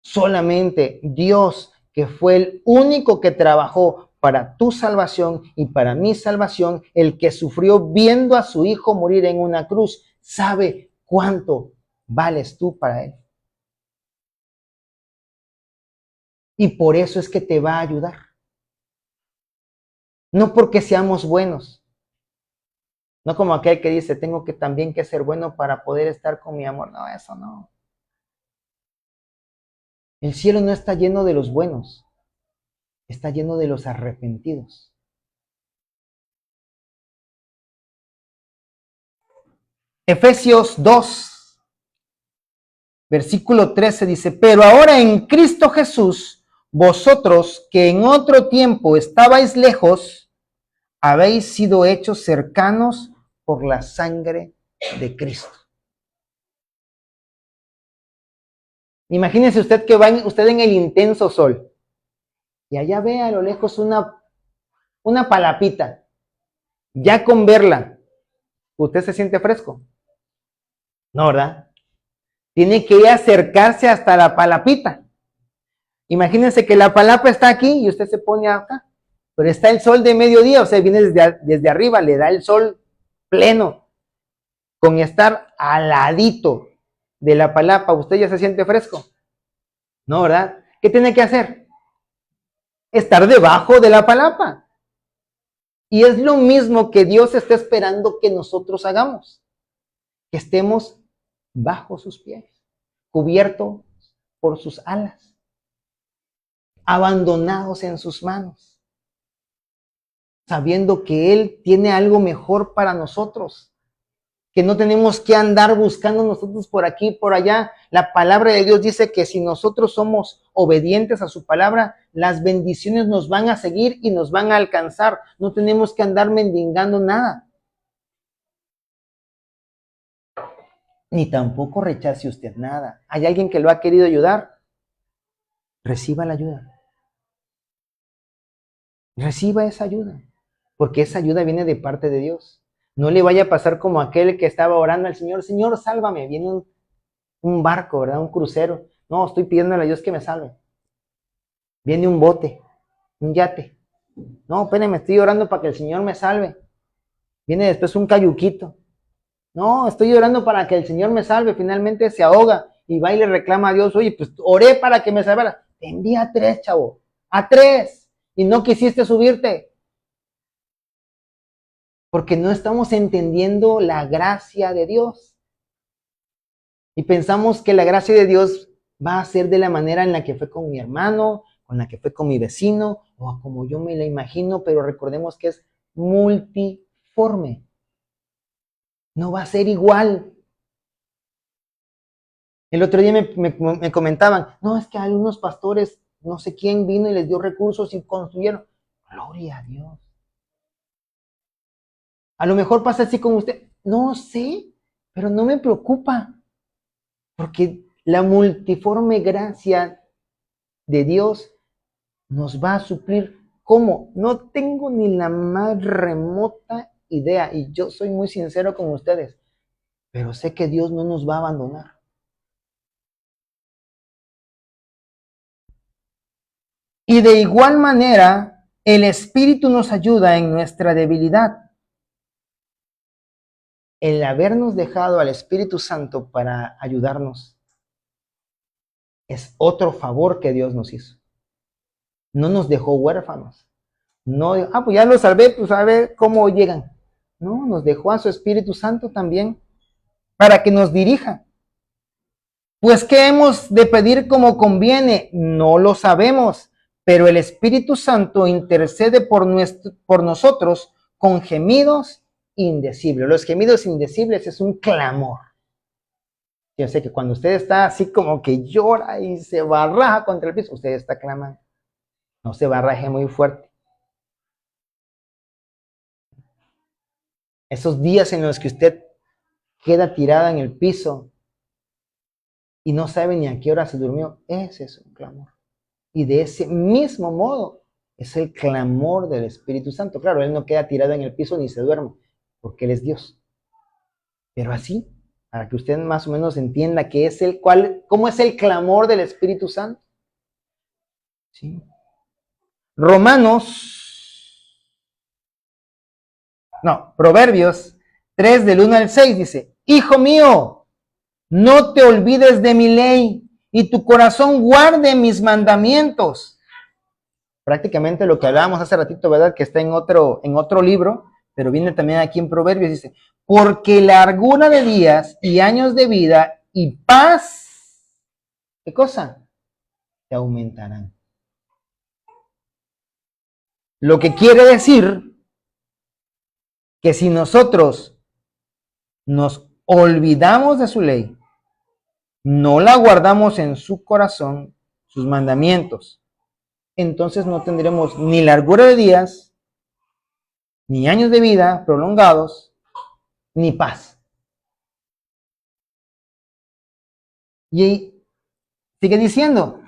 Speaker 1: Solamente Dios, que fue el único que trabajó para tu salvación y para mi salvación, el que sufrió viendo a su hijo morir en una cruz, sabe cuánto vales tú para él. Y por eso es que te va a ayudar. No porque seamos buenos. No como aquel que dice, tengo que también que ser bueno para poder estar con mi amor. No, eso no. El cielo no está lleno de los buenos. Está lleno de los arrepentidos. Efesios 2, versículo 13 dice, pero ahora en Cristo Jesús, vosotros que en otro tiempo estabais lejos, habéis sido hechos cercanos por la sangre de Cristo. Imagínese usted que va usted en el intenso sol y allá ve a lo lejos una palapita. Ya con verla, ¿usted se siente fresco? No, ¿verdad? Tiene que acercarse hasta la palapita. Imagínense que la palapa está aquí y usted se pone acá, pero está el sol de mediodía, o sea, viene desde arriba, le da el sol pleno. Con estar al ladito de la palapa, ¿usted ya se siente fresco? No, ¿verdad? ¿Qué tiene que hacer? Estar debajo de la palapa. Y es lo mismo que Dios está esperando que nosotros hagamos. Que estemos bajo sus pies, cubiertos por sus alas, abandonados en sus manos, sabiendo que Él tiene algo mejor para nosotros, que no tenemos que andar buscando nosotros por aquí y por allá. La palabra de Dios dice que si nosotros somos obedientes a su palabra, las bendiciones nos van a seguir y nos van a alcanzar. No tenemos que andar mendigando nada. ni tampoco rechace usted nada. ¿Hay alguien que lo ha querido ayudar? Reciba la ayuda. Reciba esa ayuda, porque esa ayuda viene de parte de Dios. No le vaya a pasar como aquel que estaba orando al Señor, Señor, sálvame. Viene un barco, ¿verdad? Un crucero. No, estoy pidiéndole a Dios que me salve. Viene un bote, un yate. No, espérenme, estoy orando para que el Señor me salve. Viene después un cayuquito. No, estoy orando para que el Señor me salve. Finalmente se ahoga y va y le reclama a Dios, oye, pues oré para que me salvara. Te envía a 3, chavo. A 3. Y no quisiste subirte. Porque no estamos entendiendo la gracia de Dios. Y pensamos que la gracia de Dios va a ser de la manera en la que fue con mi hermano, con la que fue con mi vecino, o como yo me la imagino, pero recordemos que es multiforme. No va a ser igual. El otro día me comentaban, no, es que algunos pastores, no sé quién vino y les dio recursos y construyeron. Gloria a Dios. A lo mejor pasa así con usted. No sé, pero no me preocupa. Porque la multiforme gracia de Dios nos va a suplir. ¿Cómo? No tengo ni la más remota idea. Y yo soy muy sincero con ustedes. Pero sé que Dios no nos va a abandonar. Y de igual manera, el Espíritu nos ayuda en nuestra debilidad. El habernos dejado al Espíritu Santo para ayudarnos es otro favor que Dios nos hizo. No nos dejó huérfanos. No, pues ya lo salvé, pues a ver cómo llegan. No, nos dejó a su Espíritu Santo también para que nos dirija. Pues, ¿qué hemos de pedir como conviene? No lo sabemos, pero el Espíritu Santo intercede por nosotros con gemidos indecibles. Los gemidos indecibles es un clamor. Yo sé que cuando usted está así como que llora y se barraja contra el piso, usted está clamando. No se barraje muy fuerte. Esos días en los que usted queda tirada en el piso y no sabe ni a qué hora se durmió, ese es un clamor. Y de ese mismo modo es el clamor del Espíritu Santo. Claro, Él no queda tirado en el piso ni se duerme, porque Él es Dios. Pero así, para que usted más o menos entienda qué es cómo es el clamor del Espíritu Santo. ¿Sí? Proverbios 3 del 1 al 6 dice, Hijo mío, no te olvides de mi ley y tu corazón guarde mis mandamientos. Prácticamente lo que hablábamos hace ratito, ¿verdad? Que está en otro libro, pero viene también aquí en Proverbios, dice, porque largura de días y años de vida y paz, ¿qué cosa? Te aumentarán. Lo que quiere decir que si nosotros nos olvidamos de su ley, no la guardamos en su corazón, sus mandamientos, entonces no tendremos ni largura de días, ni años de vida prolongados, ni paz. Y sigue diciendo,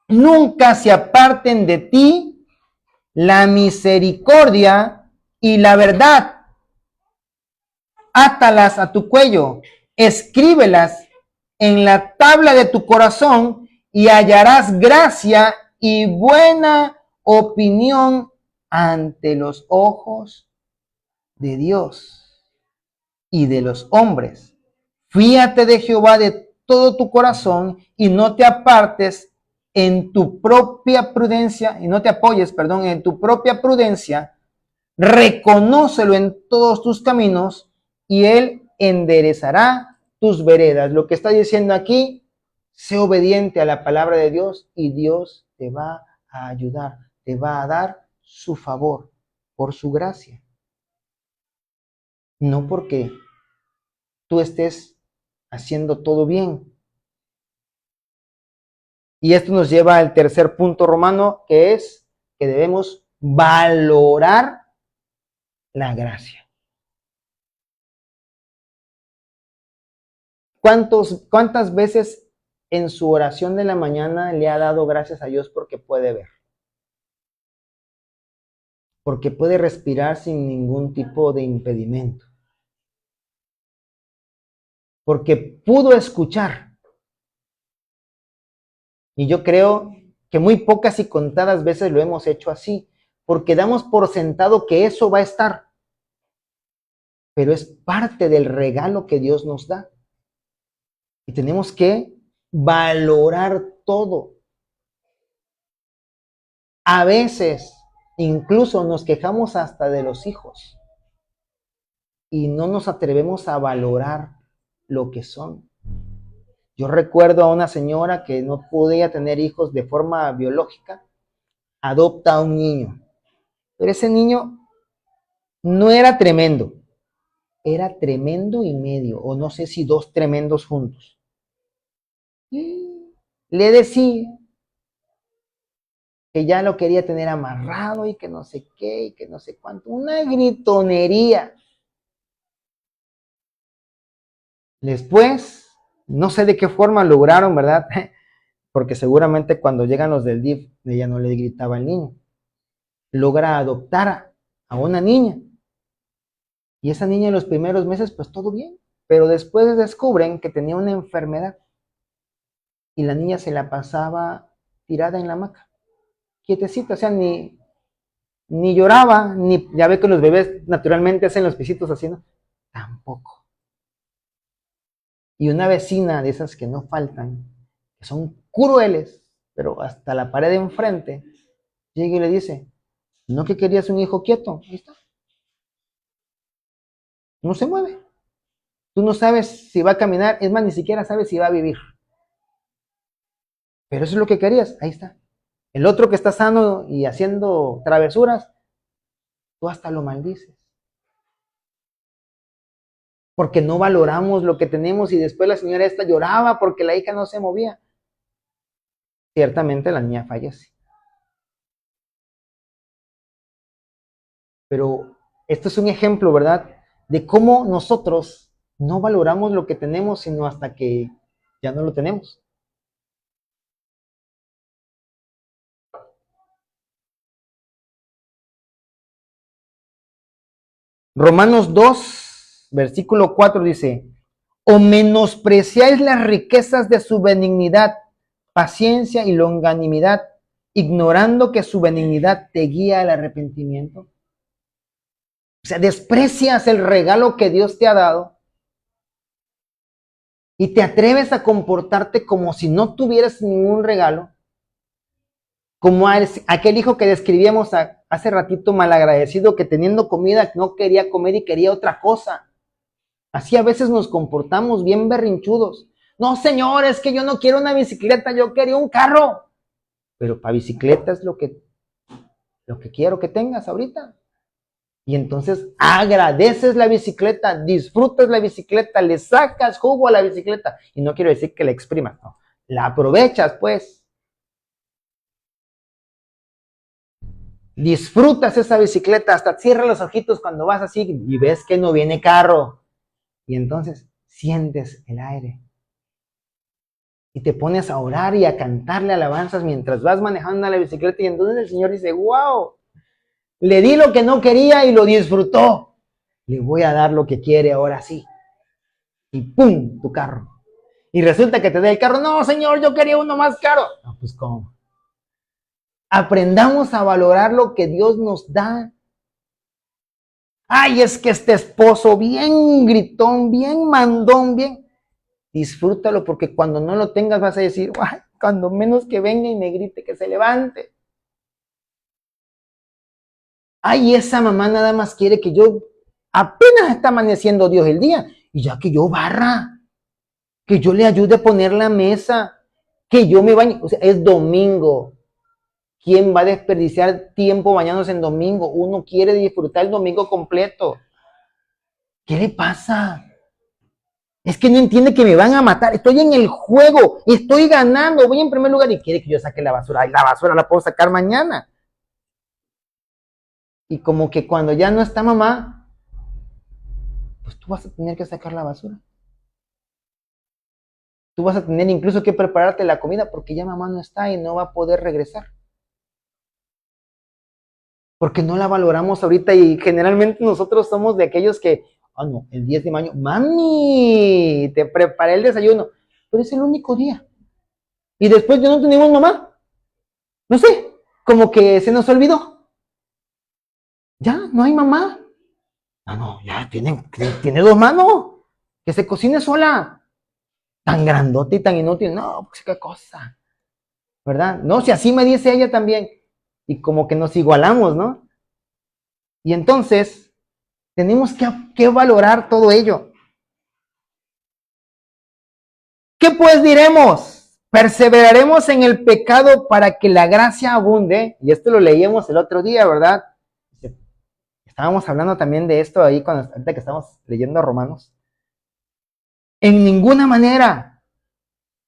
Speaker 1: nunca se aparten de ti la misericordia y la verdad. Átalas a tu cuello, escríbelas en la tabla de tu corazón y hallarás gracia y buena opinión ante los ojos de Dios y de los hombres. Fíate de Jehová de todo tu corazón y no te apartes en tu propia prudencia, y no te apoyes, perdón, en tu propia prudencia. Reconócelo en todos tus caminos y Él enderezará tus veredas. Lo que está diciendo aquí, sé obediente a la palabra de Dios y Dios te va a ayudar, te va a dar su favor por su gracia. No porque tú estés haciendo todo bien. Y esto nos lleva al tercer punto romano, que es que debemos valorar la gracia. ¿Cuántas veces en su oración de la mañana le ha dado gracias a Dios porque puede ver? Porque puede respirar sin ningún tipo de impedimento. Porque pudo escuchar. Y yo creo que muy pocas y contadas veces lo hemos hecho así, porque damos por sentado que eso va a estar. Pero es parte del regalo que Dios nos da. Y tenemos que valorar todo. A veces incluso nos quejamos hasta de los hijos y no nos atrevemos a valorar lo que son. Yo recuerdo a una señora que no podía tener hijos de forma biológica, adopta a un niño, pero ese niño no era tremendo, era tremendo y medio, o no sé si dos tremendos juntos. Le decía que ya lo quería tener amarrado y que no sé qué y que no sé cuánto, una gritonería. Después, no sé de qué forma lograron, ¿verdad? Porque seguramente cuando llegan los del DIF, ella no le gritaba al niño. Logra adoptar a una niña. Y esa niña en los primeros meses, pues todo bien. Pero después descubren que tenía una enfermedad. Y la niña se la pasaba tirada en la hamaca. Quietecita, o sea, ni lloraba, ni, ya ve que los bebés naturalmente hacen los pisitos así, ¿no? Tampoco. Y una vecina de esas que no faltan, que son crueles, pero hasta la pared de enfrente, llega y le dice, ¿no que querías un hijo quieto? Ahí está. No se mueve. Tú no sabes si va a caminar, es más, ni siquiera sabes si va a vivir. Pero eso es lo que querías, ahí está. El otro que está sano y haciendo travesuras, tú hasta lo maldices. Porque no valoramos lo que tenemos y después la señora esta lloraba porque la hija no se movía. Ciertamente la niña fallece. Pero esto es un ejemplo, ¿verdad? De cómo nosotros no valoramos lo que tenemos sino hasta que ya no lo tenemos. Romanos 2, versículo 4 dice, o menospreciáis las riquezas de su benignidad, paciencia y longanimidad, ignorando que su benignidad te guía al arrepentimiento. O sea, desprecias el regalo que Dios te ha dado y te atreves a comportarte como si no tuvieras ningún regalo, como aquel hijo que describíamos hace ratito, malagradecido, que teniendo comida no quería comer y quería otra cosa. Así a veces nos comportamos bien berrinchudos. No, señor, es que yo no quiero una bicicleta, yo quería un carro. Pero para bicicleta es lo que quiero que tengas ahorita. Y entonces agradeces la bicicleta, disfrutas la bicicleta, le sacas jugo a la bicicleta. Y no quiero decir que la exprimas, no. La aprovechas, pues. Disfrutas esa bicicleta, hasta cierra los ojitos cuando vas así y ves que no viene carro. Y entonces sientes el aire. Y te pones a orar y a cantarle alabanzas mientras vas manejando la bicicleta. Y entonces el Señor dice, wow, le di lo que no quería y lo disfrutó. Le voy a dar lo que quiere ahora sí. Y ¡pum! Tu carro. Y resulta que te da el carro. No, Señor, yo quería uno más caro. No, pues ¿cómo? Aprendamos a valorar lo que Dios nos da. Ay, es que este esposo bien gritón, bien mandón, bien. Disfrútalo porque cuando no lo tengas vas a decir, ay, cuando menos que venga y me grite que se levante. Ay, esa mamá nada más quiere que yo, apenas está amaneciendo Dios el día, y ya que yo barra, que yo le ayude a poner la mesa, que yo me bañe, o sea, es domingo. ¿Quién va a desperdiciar tiempo bañándose en domingo? Uno quiere disfrutar el domingo completo. ¿Qué le pasa? Es que no entiende que me van a matar. Estoy en el juego, estoy ganando, voy en primer lugar y quiere que yo saque la basura. Ay, la basura la puedo sacar mañana. Y como que cuando ya no está mamá, pues tú vas a tener que sacar la basura. Tú vas a tener incluso que prepararte la comida porque ya mamá no está y no va a poder regresar. Porque no la valoramos ahorita y generalmente nosotros somos de aquellos que, no, el 10 de mayo, mami, te preparé el desayuno, pero es el único día. Y después ya no tenemos mamá. No sé, como que se nos olvidó. Ya, no hay mamá. No, ya tiene 2 manos. Que se cocine sola. Tan grandote y tan inútil. No, pues qué cosa. ¿Verdad? No, si así me dice ella también. Y como que nos igualamos, ¿no? Y entonces, tenemos que valorar todo ello. ¿Qué pues diremos? Perseveraremos en el pecado para que la gracia abunde. Y esto lo leíamos el otro día, ¿verdad? Estábamos hablando también de esto ahí ahorita que estamos leyendo Romanos. En ninguna manera,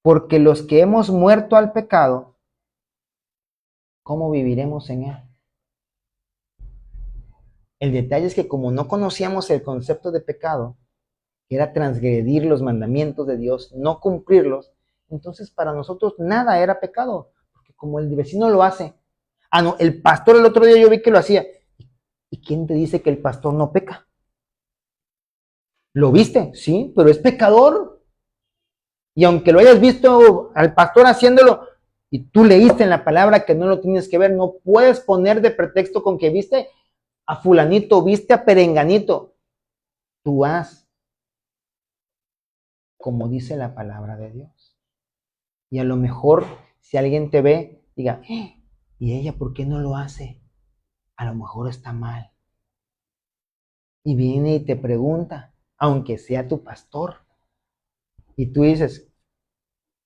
Speaker 1: porque los que hemos muerto al pecado, ¿cómo viviremos en él? El detalle es que como no conocíamos el concepto de pecado, que era transgredir los mandamientos de Dios, no cumplirlos, entonces para nosotros nada era pecado, porque como el vecino lo hace. No, el pastor el otro día yo vi que lo hacía. ¿Y quién te dice que el pastor no peca? ¿Lo viste? Sí, pero es pecador. Y aunque lo hayas visto al pastor haciéndolo, y tú leíste en la palabra que no lo tienes que ver, no puedes poner de pretexto con que viste a fulanito, viste a perenganito. Tú haz como dice la palabra de Dios. Y a lo mejor, si alguien te ve, diga, ¿y ella por qué no lo hace? A lo mejor está mal. Y viene y te pregunta, aunque sea tu pastor. Y tú dices,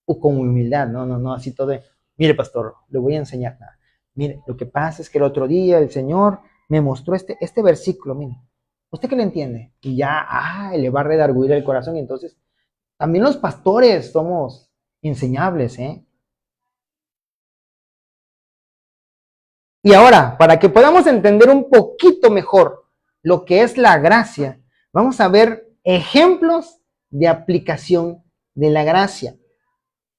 Speaker 1: con humildad, no, así todo de, mire pastor, le voy a enseñar nada. Mire, lo que pasa es que el otro día el Señor me mostró este versículo, mire, ¿usted qué le entiende? Y ya, le va a redarguir el corazón. Y entonces, también los pastores somos enseñables, ¿eh? Y ahora, para que podamos entender un poquito mejor lo que es la gracia, vamos a ver ejemplos de aplicación de la gracia.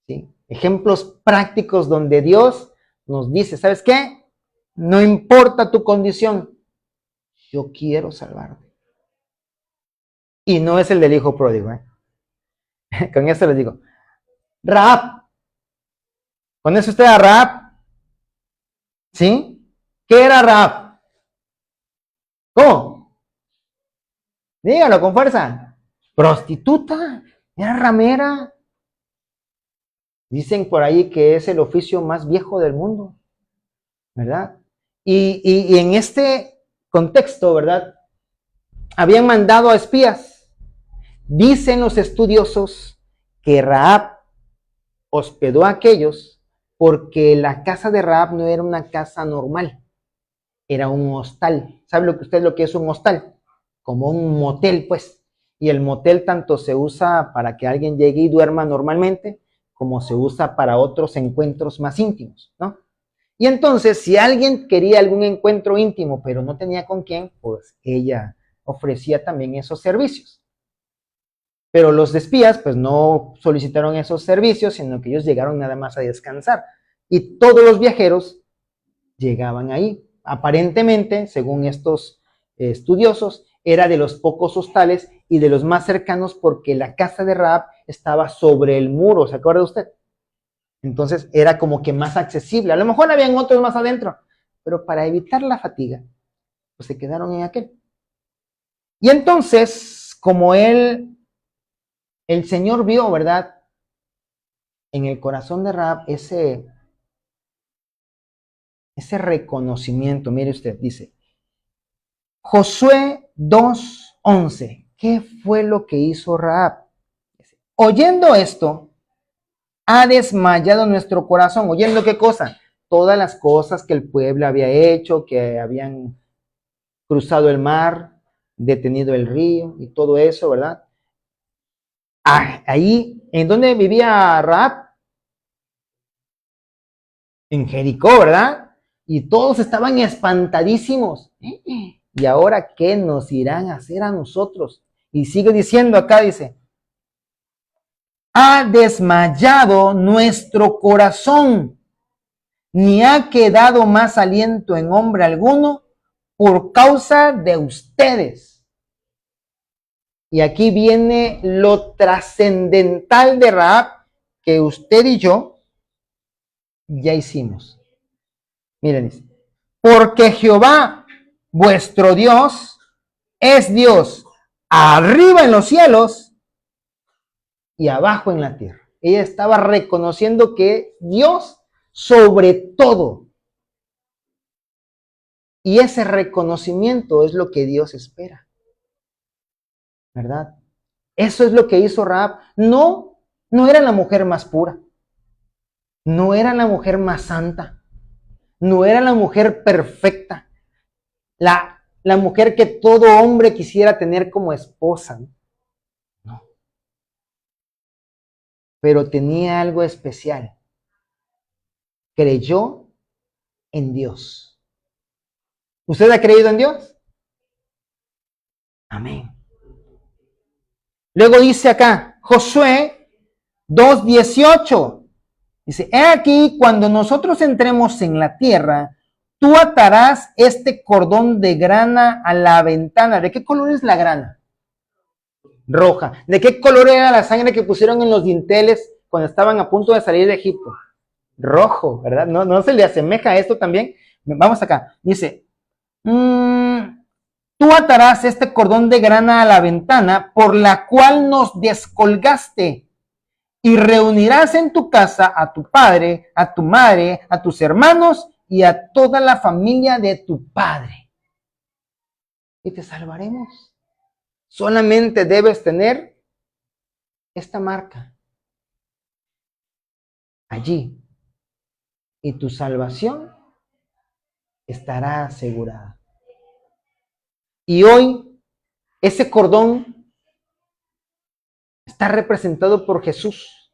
Speaker 1: ¿Sí? Ejemplos prácticos donde Dios nos dice, ¿sabes qué? No importa tu condición, yo quiero salvarte. Y no es el del hijo pródigo, ¿eh? Con esto les digo, Rahab, ¿conoce usted a Rahab? ¿Sí? ¿Qué era Rahab? ¿Cómo? Dígalo con fuerza. Prostituta, era ramera. Dicen por ahí que es el oficio más viejo del mundo, ¿verdad? Y en este contexto, ¿verdad? Habían mandado a espías. Dicen los estudiosos que Rahab hospedó a aquellos porque la casa de Rahab no era una casa normal, era un hostal. ¿Sabe lo que es un hostal? Como un motel, pues. Y el motel tanto se usa para que alguien llegue y duerma normalmente, como se usa para otros encuentros más íntimos, ¿no? Y entonces, si alguien quería algún encuentro íntimo, pero no tenía con quién, pues ella ofrecía también esos servicios. Pero los espías, pues no solicitaron esos servicios, sino que ellos llegaron nada más a descansar. Y todos los viajeros llegaban ahí. Aparentemente, según estos estudiosos, era de los pocos hostales y de los más cercanos porque la casa de Rahab estaba sobre el muro, ¿se acuerda usted? Entonces era como que más accesible. A lo mejor habían otros más adentro, pero para evitar la fatiga, pues se quedaron en aquel. Y entonces, como el Señor vio, ¿verdad? En el corazón de Rahab ese reconocimiento, mire usted, dice, Josué 2:11, ¿qué fue lo que hizo Rahab? Oyendo esto, ha desmayado nuestro corazón. ¿Oyendo qué cosa? Todas las cosas que el pueblo había hecho, que habían cruzado el mar, detenido el río y todo eso, ¿verdad? Ahí, ¿en dónde vivía Rahab? En Jericó, ¿verdad? Y todos estaban espantadísimos. ¿Y ahora qué nos irán a hacer a nosotros? Y sigue diciendo acá, dice, ha desmayado nuestro corazón, ni ha quedado más aliento en hombre alguno por causa de ustedes. Y aquí viene lo trascendental de Rahab que usted y yo ya hicimos. Miren, dice, porque Jehová, vuestro Dios, es Dios arriba en los cielos y abajo en la tierra. Ella estaba reconociendo que Dios sobre todo. Y ese reconocimiento es lo que Dios espera. ¿Verdad? Eso es lo que hizo Rahab. No era la mujer más pura. No era la mujer más santa. No era la mujer perfecta. La mujer que todo hombre quisiera tener como esposa. No. Pero tenía algo especial. Creyó en Dios. ¿Usted ha creído en Dios? Amén. Luego dice acá, Josué 2:18. Dice, he aquí, cuando nosotros entremos en la tierra, tú atarás este cordón de grana a la ventana. ¿De qué color es la grana? Roja. ¿De qué color era la sangre que pusieron en los dinteles cuando estaban a punto de salir de Egipto? Rojo, ¿verdad? ¿No se le asemeja a esto también? Vamos acá. Dice, tú atarás este cordón de grana a la ventana por la cual nos descolgaste y reunirás en tu casa a tu padre, a tu madre, a tus hermanos y a toda la familia de tu padre. Y te salvaremos. Solamente debes tener esta marca allí y tu salvación estará asegurada. Y hoy ese cordón está representado por Jesús.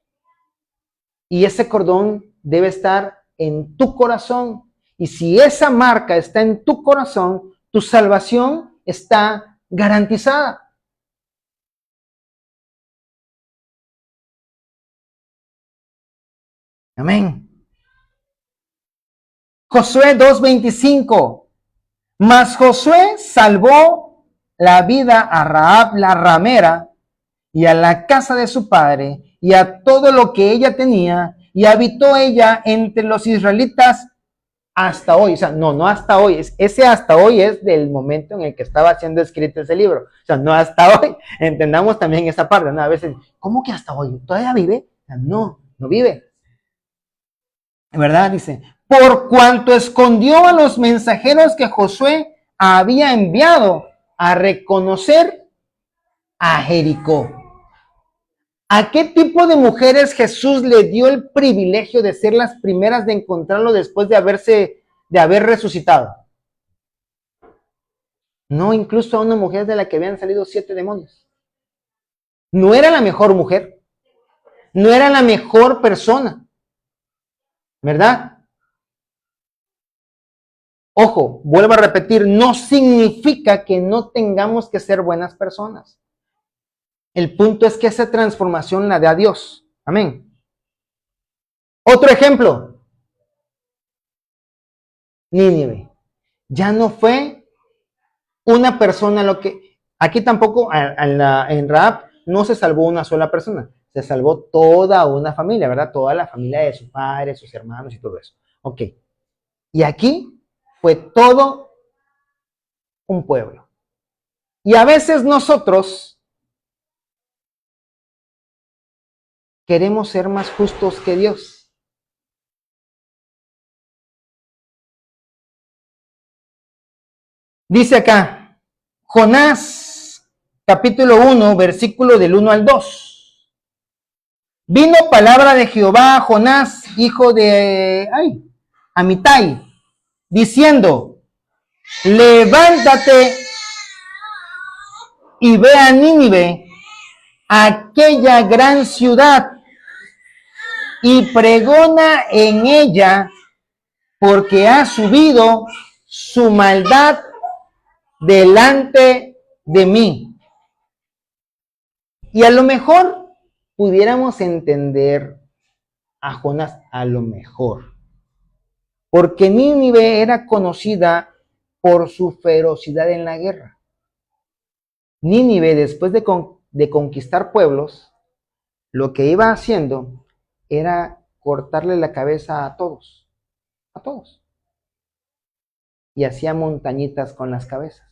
Speaker 1: Y ese cordón debe estar en tu corazón. Y si esa marca está en tu corazón, tu salvación está garantizada. Amén. Josué 2:25. Mas Josué salvó la vida a Rahab la ramera y a la casa de su padre y a todo lo que ella tenía, y habitó ella entre los israelitas hasta hoy. O sea, no hasta hoy. Ese hasta hoy es del momento en el que estaba siendo escrito ese libro. O sea, no hasta hoy. Entendamos también esa parte, ¿no? A veces, ¿cómo que hasta hoy? ¿Todavía vive? O sea, no vive. ¿Verdad? Dice, por cuanto escondió a los mensajeros que Josué había enviado a reconocer a Jericó. ¿A qué tipo de mujeres Jesús le dio el privilegio de ser las primeras de encontrarlo después de haber resucitado? No, incluso a una mujer de la que habían salido 7 demonios. No era la mejor mujer. No era la mejor persona. ¿Verdad? Ojo, vuelvo a repetir, no significa que no tengamos que ser buenas personas. El punto es que esa transformación la da Dios. Amén. Otro ejemplo. Nínive. Ya no fue una persona lo que... Aquí tampoco, en Rahab, no se salvó una sola persona. Se salvó toda una familia, ¿verdad? Toda la familia de su padre, sus hermanos y todo eso. Ok. Y aquí fue todo un pueblo. Y a veces nosotros queremos ser más justos que Dios. Dice acá, Jonás, capítulo 1, versículo del 1 al 2. Vino palabra de Jehová a Jonás, hijo de Amitai, diciendo, levántate y ve a Nínive, aquella gran ciudad, y pregona en ella, porque ha subido su maldad delante de mí. Y a lo mejor pudiéramos entender a Jonás a lo mejor. Porque Nínive era conocida por su ferocidad en la guerra. Nínive, después de conquistar pueblos, lo que iba haciendo era cortarle la cabeza a todos, a todos. Y hacía montañitas con las cabezas.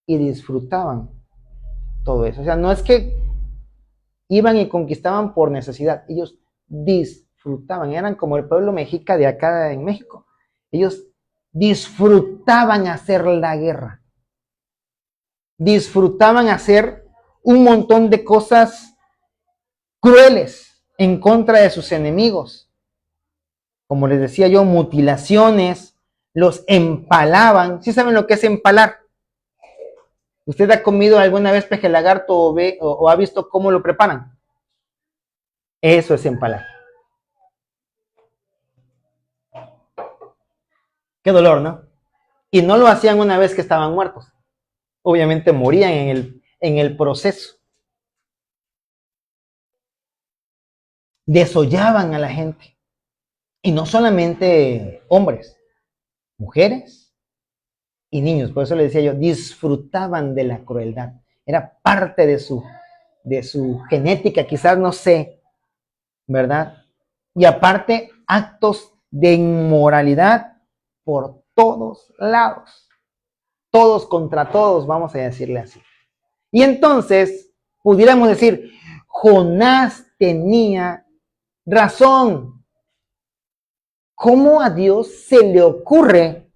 Speaker 1: Y disfrutaban todo eso. O sea, no es que iban y conquistaban por necesidad, ellos disfrutaban, eran como el pueblo mexica de acá en México. Ellos disfrutaban hacer la guerra. Disfrutaban hacer un montón de cosas crueles en contra de sus enemigos. Como les decía yo, mutilaciones, los empalaban. ¿Sí saben lo que es empalar? ¿Usted ha comido alguna vez peje lagarto o ha visto cómo lo preparan? Eso es empalar. Qué dolor, ¿no? Y no lo hacían una vez que estaban muertos. Obviamente morían en el proceso. Desollaban a la gente. Y no solamente hombres, mujeres y niños. Por eso les decía yo, disfrutaban de la crueldad. Era parte de su genética, quizás, no sé, ¿verdad? Y aparte, actos de inmoralidad por todos lados. Todos contra todos, vamos a decirle así. Y entonces, pudiéramos decir, Jonás tenía razón. ¿Cómo a Dios se le ocurre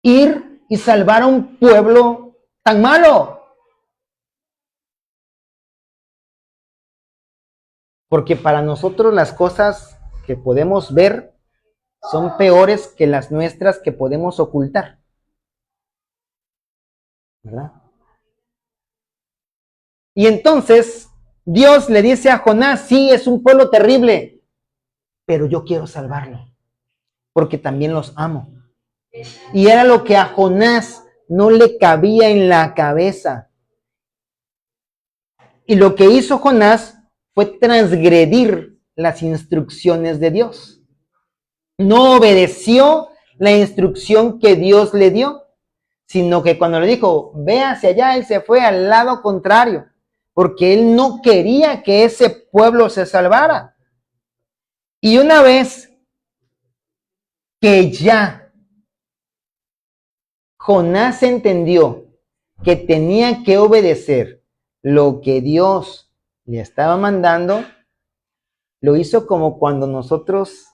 Speaker 1: ir y salvar a un pueblo tan malo? Porque para nosotros las cosas que podemos ver son peores que las nuestras que podemos ocultar, ¿verdad? Y entonces Dios le dice a Jonás, sí, es un pueblo terrible, pero yo quiero salvarlo, porque también los amo. Y era lo que a Jonás no le cabía en la cabeza. Y lo que hizo Jonás fue transgredir las instrucciones de Dios. No obedeció la instrucción que Dios le dio, sino que cuando le dijo, ve hacia allá, él se fue al lado contrario, porque él no quería que ese pueblo se salvara. Y una vez que ya Jonás entendió que tenía que obedecer lo que Dios le estaba mandando, lo hizo como cuando nosotros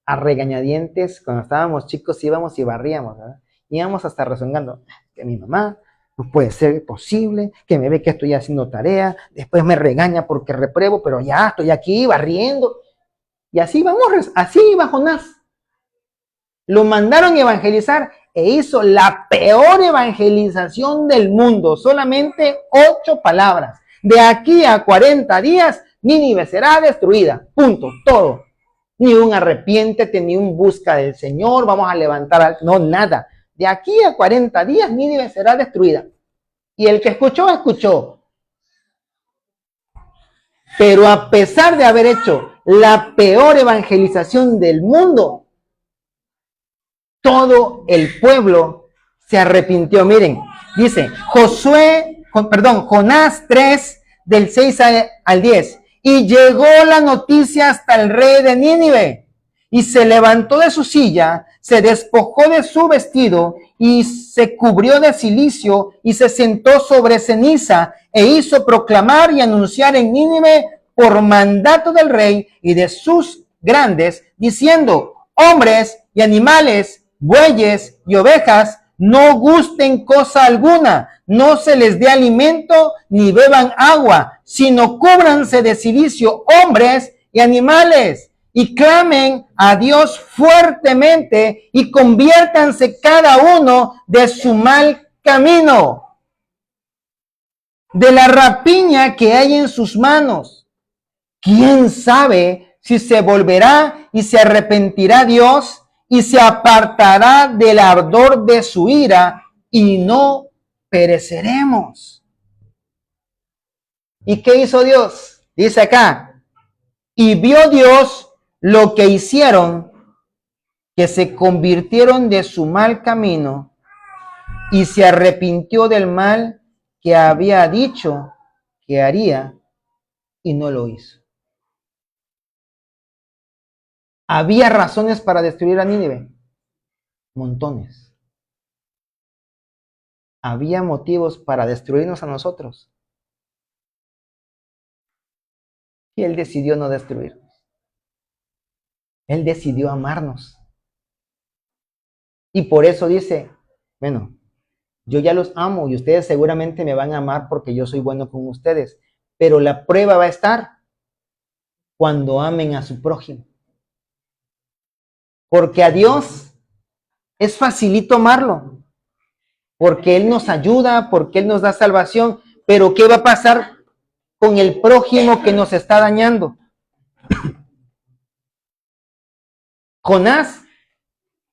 Speaker 1: a regañadientes, cuando estábamos chicos, íbamos y barríamos, ¿verdad? Íbamos hasta rezongando, que mi mamá no puede ser posible, que me ve que estoy haciendo tarea, después me regaña porque repruebo, pero ya estoy aquí barriendo. Y así así iba Jonás. Lo mandaron a evangelizar e hizo la peor evangelización del mundo, solamente 8 palabras. De aquí a 40 días, Nínive será destruida. Punto, todo. Ni un arrepiéntete, ni un busca del Señor, vamos a levantar, no, nada. De aquí a 40 días, Nínive será destruida. Y el que escuchó, escuchó. Pero a pesar de haber hecho la peor evangelización del mundo, todo el pueblo se arrepintió. Miren, dice Jonás 3, del 6 al 10. Y llegó la noticia hasta el rey de Nínive, y se levantó de su silla, se despojó de su vestido, y se cubrió de cilicio, y se sentó sobre ceniza, e hizo proclamar y anunciar en Nínive por mandato del rey y de sus grandes, diciendo, hombres y animales, bueyes y ovejas, no gusten cosa alguna, no se les dé alimento ni beban agua, sino cúbranse de cilicio hombres y animales, y clamen a Dios fuertemente y conviértanse cada uno de su mal camino, de la rapiña que hay en sus manos. ¿Quién sabe si se volverá y se arrepentirá Dios y se apartará del ardor de su ira y no pereceremos? ¿Y qué hizo Dios? Dice acá, y vio Dios lo que hicieron, que se convirtieron de su mal camino y se arrepintió del mal que había dicho que haría y no lo hizo. ¿Había razones para destruir a Nínive? Montones. ¿Había motivos para destruirnos a nosotros? Y Él decidió no destruirnos. Él decidió amarnos. Y por eso dice, bueno, yo ya los amo y ustedes seguramente me van a amar porque yo soy bueno con ustedes. Pero la prueba va a estar cuando amen a su prójimo. Porque a Dios es facilito amarlo. Porque Él nos ayuda, porque Él nos da salvación. Pero ¿qué va a pasar con el prójimo que nos está dañando? Jonás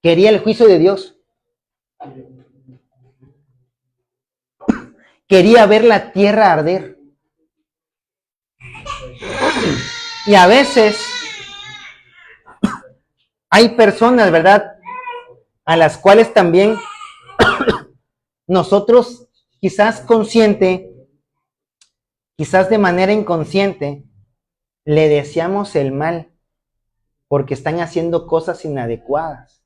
Speaker 1: quería el juicio de Dios. Quería ver la tierra arder. Y a veces hay personas, ¿verdad?, a las cuales también nosotros, quizás consciente, quizás de manera inconsciente, le deseamos el mal porque están haciendo cosas inadecuadas.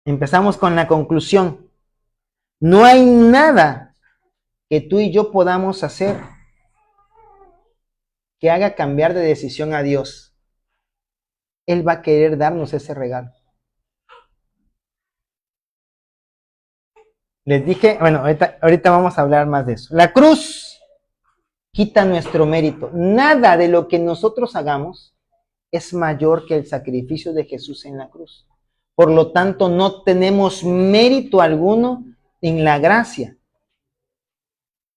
Speaker 1: Empezamos con la conclusión. No hay nada que tú y yo podamos hacer que haga cambiar de decisión a Dios. Él va a querer darnos ese regalo. Les dije, bueno, ahorita vamos a hablar más de eso. La cruz quita nuestro mérito. Nada de lo que nosotros hagamos es mayor que el sacrificio de Jesús en la cruz. Por lo tanto, no tenemos mérito alguno en la gracia.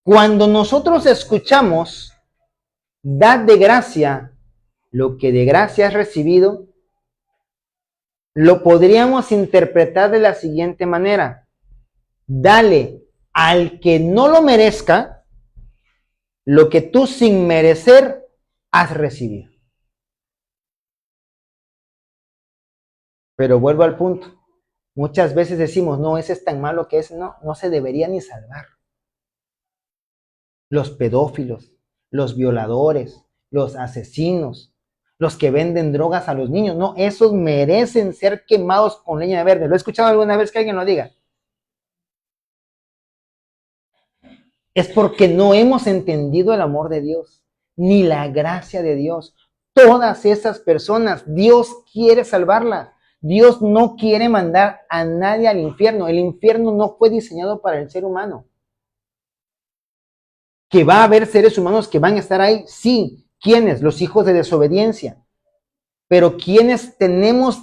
Speaker 1: Cuando nosotros escuchamos, dad de gracia lo que de gracia has recibido, lo podríamos interpretar de la siguiente manera. Dale al que no lo merezca lo que tú sin merecer has recibido. Pero vuelvo al punto. Muchas veces decimos, no, ese es tan malo que ese no se debería ni salvar. Los pedófilos, los violadores, los asesinos, los que venden drogas a los niños, no, esos merecen ser quemados con leña verde. ¿Lo he escuchado alguna vez que alguien lo diga? Es porque no hemos entendido el amor de Dios, ni la gracia de Dios. Todas esas personas, Dios quiere salvarlas. Dios no quiere mandar a nadie al infierno. El infierno no fue diseñado para el ser humano. ¿Que va a haber seres humanos que van a estar ahí? Sí. ¿Quiénes? Los hijos de desobediencia. Pero ¿quiénes tenemos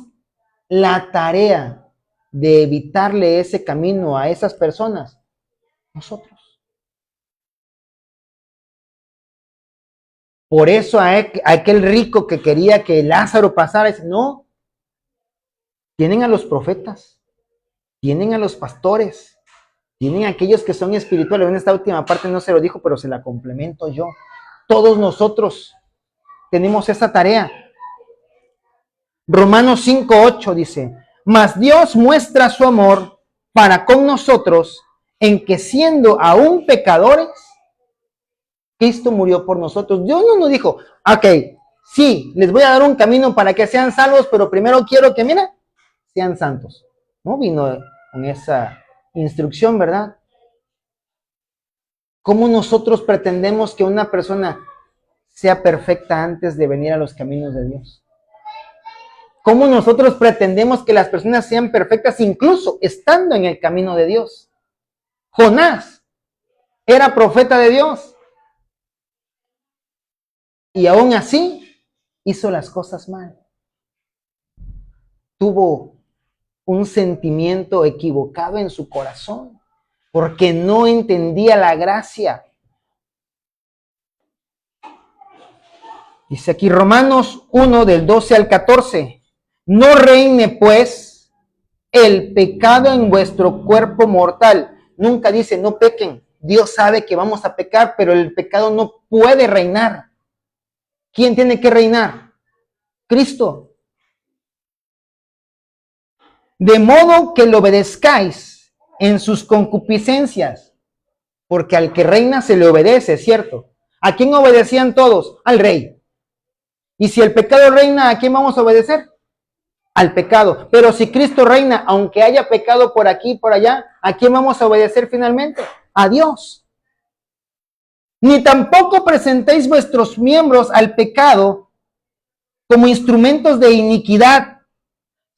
Speaker 1: la tarea de evitarle ese camino a esas personas? Nosotros. Por eso a aquel rico que quería que Lázaro pasara, dice, no, tienen a los profetas, tienen a los pastores, tienen a aquellos que son espirituales. En esta última parte no se lo dijo, pero se la complemento yo. Todos nosotros tenemos esa tarea. Romanos 5:8 dice, mas Dios muestra su amor para con nosotros en que siendo aún pecadores, Cristo murió por nosotros. Dios no nos dijo, ok, sí, les voy a dar un camino para que sean salvos, pero primero quiero que, mira, sean santos. No vino con esa instrucción, ¿verdad? ¿Cómo nosotros pretendemos que una persona sea perfecta antes de venir a los caminos de Dios? ¿Cómo nosotros pretendemos que las personas sean perfectas incluso estando en el camino de Dios? Jonás era profeta de Dios. Y aún así hizo las cosas mal. Tuvo un sentimiento equivocado en su corazón porque no entendía la gracia. Dice aquí Romanos 1 del 12 al 14. No reine pues el pecado en vuestro cuerpo mortal. Nunca dice no pequen. Dios sabe que vamos a pecar, pero el pecado no puede reinar. ¿Quién tiene que reinar? Cristo. De modo que lo obedezcáis en sus concupiscencias, porque al que reina se le obedece, ¿cierto? ¿A quién obedecían todos? Al rey. Y si el pecado reina, ¿a quién vamos a obedecer? Al pecado. Pero si Cristo reina, aunque haya pecado por aquí y por allá, ¿a quién vamos a obedecer finalmente? A Dios. Ni tampoco presentéis vuestros miembros al pecado como instrumentos de iniquidad,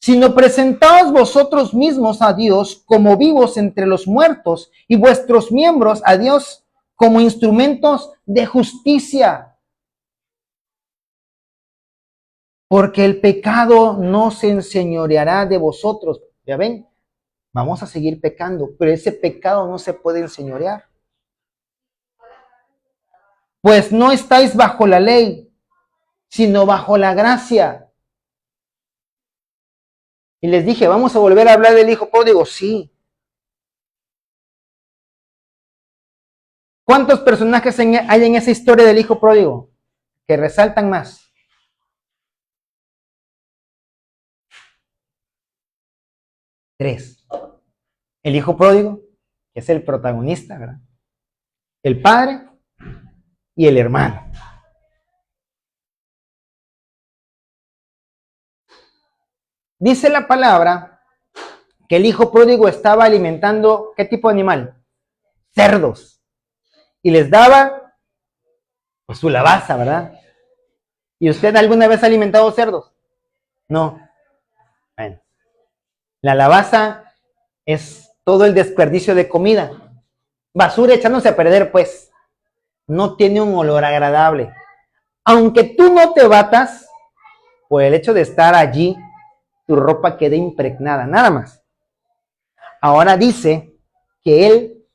Speaker 1: sino presentaos vosotros mismos a Dios como vivos entre los muertos y vuestros miembros a Dios como instrumentos de justicia. Porque el pecado no se enseñoreará de vosotros. Ya ven, vamos a seguir pecando, pero ese pecado no se puede enseñorear. Pues no estáis bajo la ley, sino bajo la gracia. Y les dije, ¿vamos a volver a hablar del hijo pródigo? Sí. ¿Cuántos personajes hay en esa historia del hijo pródigo que resaltan más? 3. El hijo pródigo, que es el protagonista, ¿verdad? El padre y el hermano. Dice la palabra que el hijo pródigo estaba alimentando, ¿qué tipo de animal? Cerdos. Y les daba pues, su lavaza, ¿verdad? ¿Y usted alguna vez ha alimentado cerdos? No. Bueno, la lavaza es todo el desperdicio de comida. Basura echándose a perder, pues. No tiene un olor agradable. Aunque tú no te batas, por el hecho de estar allí, tu ropa queda impregnada, nada más. Ahora dice que él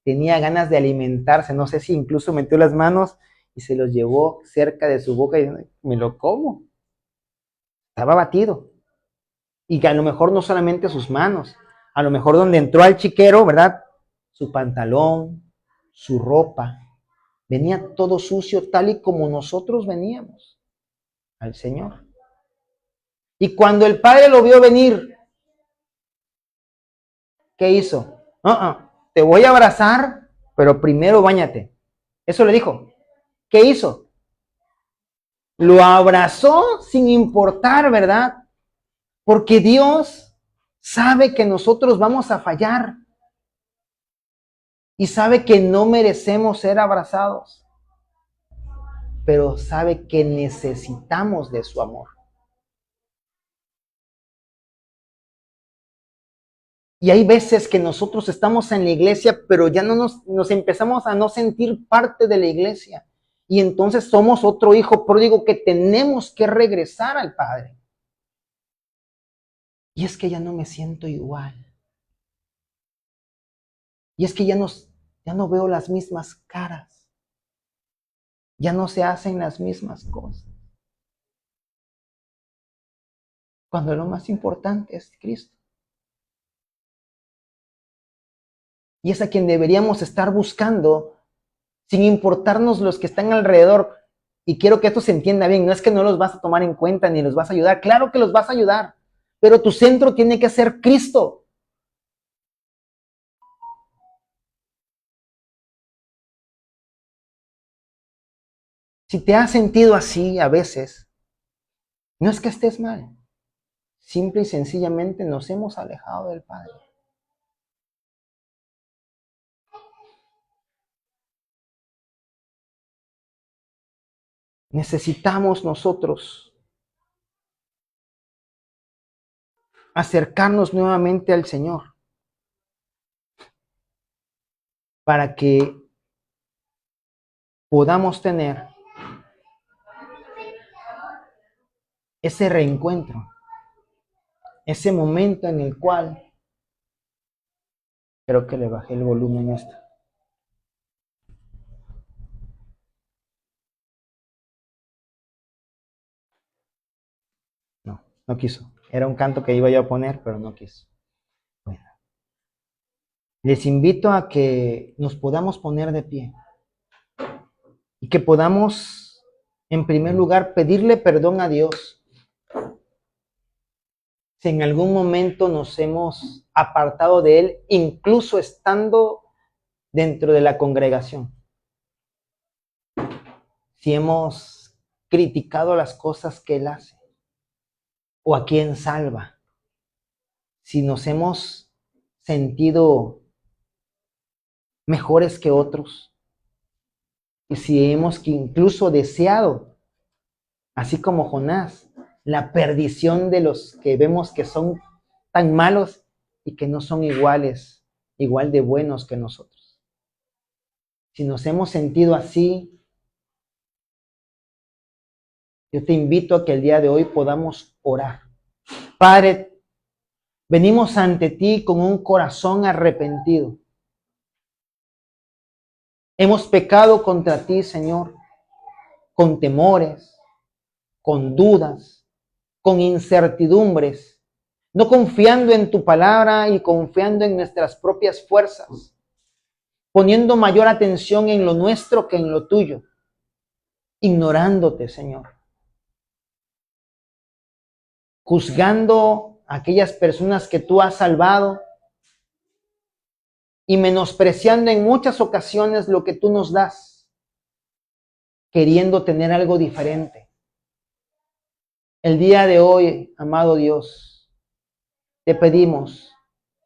Speaker 1: tenía ganas de alimentarse, no sé si incluso metió las manos y se los llevó cerca de su boca y me lo como. Estaba batido. Y que a lo mejor no solamente sus manos, a lo mejor donde entró al chiquero, ¿verdad? Su pantalón, su ropa, venía todo sucio tal y como nosotros veníamos al Señor. Y cuando el padre lo vio venir, ¿qué hizo? Te voy a abrazar, pero primero báñate. Eso le dijo. ¿Qué hizo? Lo abrazó sin importar, ¿verdad? Porque Dios sabe que nosotros vamos a fallar y sabe que no merecemos ser abrazados, pero sabe que necesitamos de su amor. Y hay veces que nosotros estamos en la iglesia, pero ya no nos empezamos a no sentir parte de la iglesia. Y entonces somos otro hijo pródigo que tenemos que regresar al Padre. Y es que ya no me siento igual. Y es que ya no veo las mismas caras. Ya no se hacen las mismas cosas. Cuando lo más importante es Cristo. Y es a quien deberíamos estar buscando, sin importarnos los que están alrededor. Y quiero que esto se entienda bien, no es que no los vas a tomar en cuenta ni los vas a ayudar, claro que los vas a ayudar, pero tu centro tiene que ser Cristo. Si te has sentido así a veces, no es que estés mal, simple y sencillamente nos hemos alejado del Padre. Necesitamos nosotros acercarnos nuevamente al Señor para que podamos tener ese reencuentro, ese momento en el cual, creo que le bajé el volumen a esto. No, no quiso. Era un canto que iba yo a poner, pero no quiso. Bueno. Les invito a que nos podamos poner de pie y que podamos, en primer lugar, pedirle perdón a Dios si en algún momento nos hemos apartado de Él, incluso estando dentro de la congregación. Si hemos criticado las cosas que Él hace o a quien salva. Si nos hemos sentido mejores que otros. Y si hemos incluso deseado, así como Jonás, la perdición de los que vemos que son tan malos y que no son igual de buenos que nosotros. Si nos hemos sentido así, yo te invito a que el día de hoy podamos orar. Padre, venimos ante ti con un corazón arrepentido. Hemos pecado contra ti, Señor, con temores, con dudas, con incertidumbres, no confiando en tu palabra y confiando en nuestras propias fuerzas, poniendo mayor atención en lo nuestro que en lo tuyo, ignorándote, Señor, juzgando a aquellas personas que tú has salvado y menospreciando en muchas ocasiones lo que tú nos das, queriendo tener algo diferente. El día de hoy, amado Dios, te pedimos,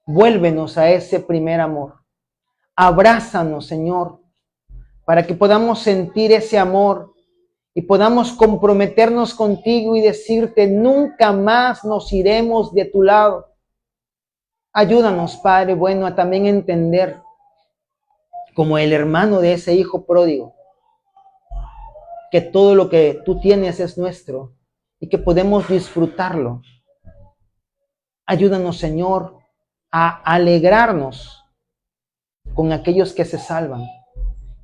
Speaker 1: vuélvenos a ese primer amor. Abrázanos, Señor, para que podamos sentir ese amor y podamos comprometernos contigo y decirte, nunca más nos iremos de tu lado. Ayúdanos, Padre bueno, a también entender, como el hermano de ese hijo pródigo, que todo lo que tú tienes es nuestro y que podemos disfrutarlo. Ayúdanos, Señor, a alegrarnos con aquellos que se salvan.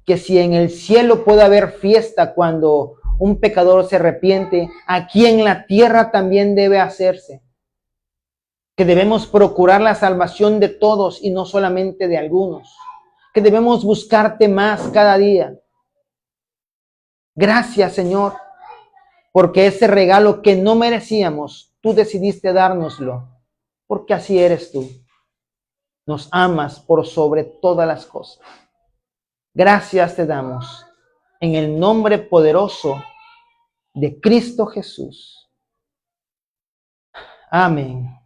Speaker 1: Que si en el cielo puede haber fiesta cuando un pecador se arrepiente, aquí en la tierra también debe hacerse. Que debemos procurar la salvación de todos y no solamente de algunos. Que debemos buscarte más cada día. Gracias, Señor, porque ese regalo que no merecíamos, tú decidiste dárnoslo, porque así eres tú. Nos amas por sobre todas las cosas. Gracias te damos en el nombre poderoso de Cristo Jesús. Amén.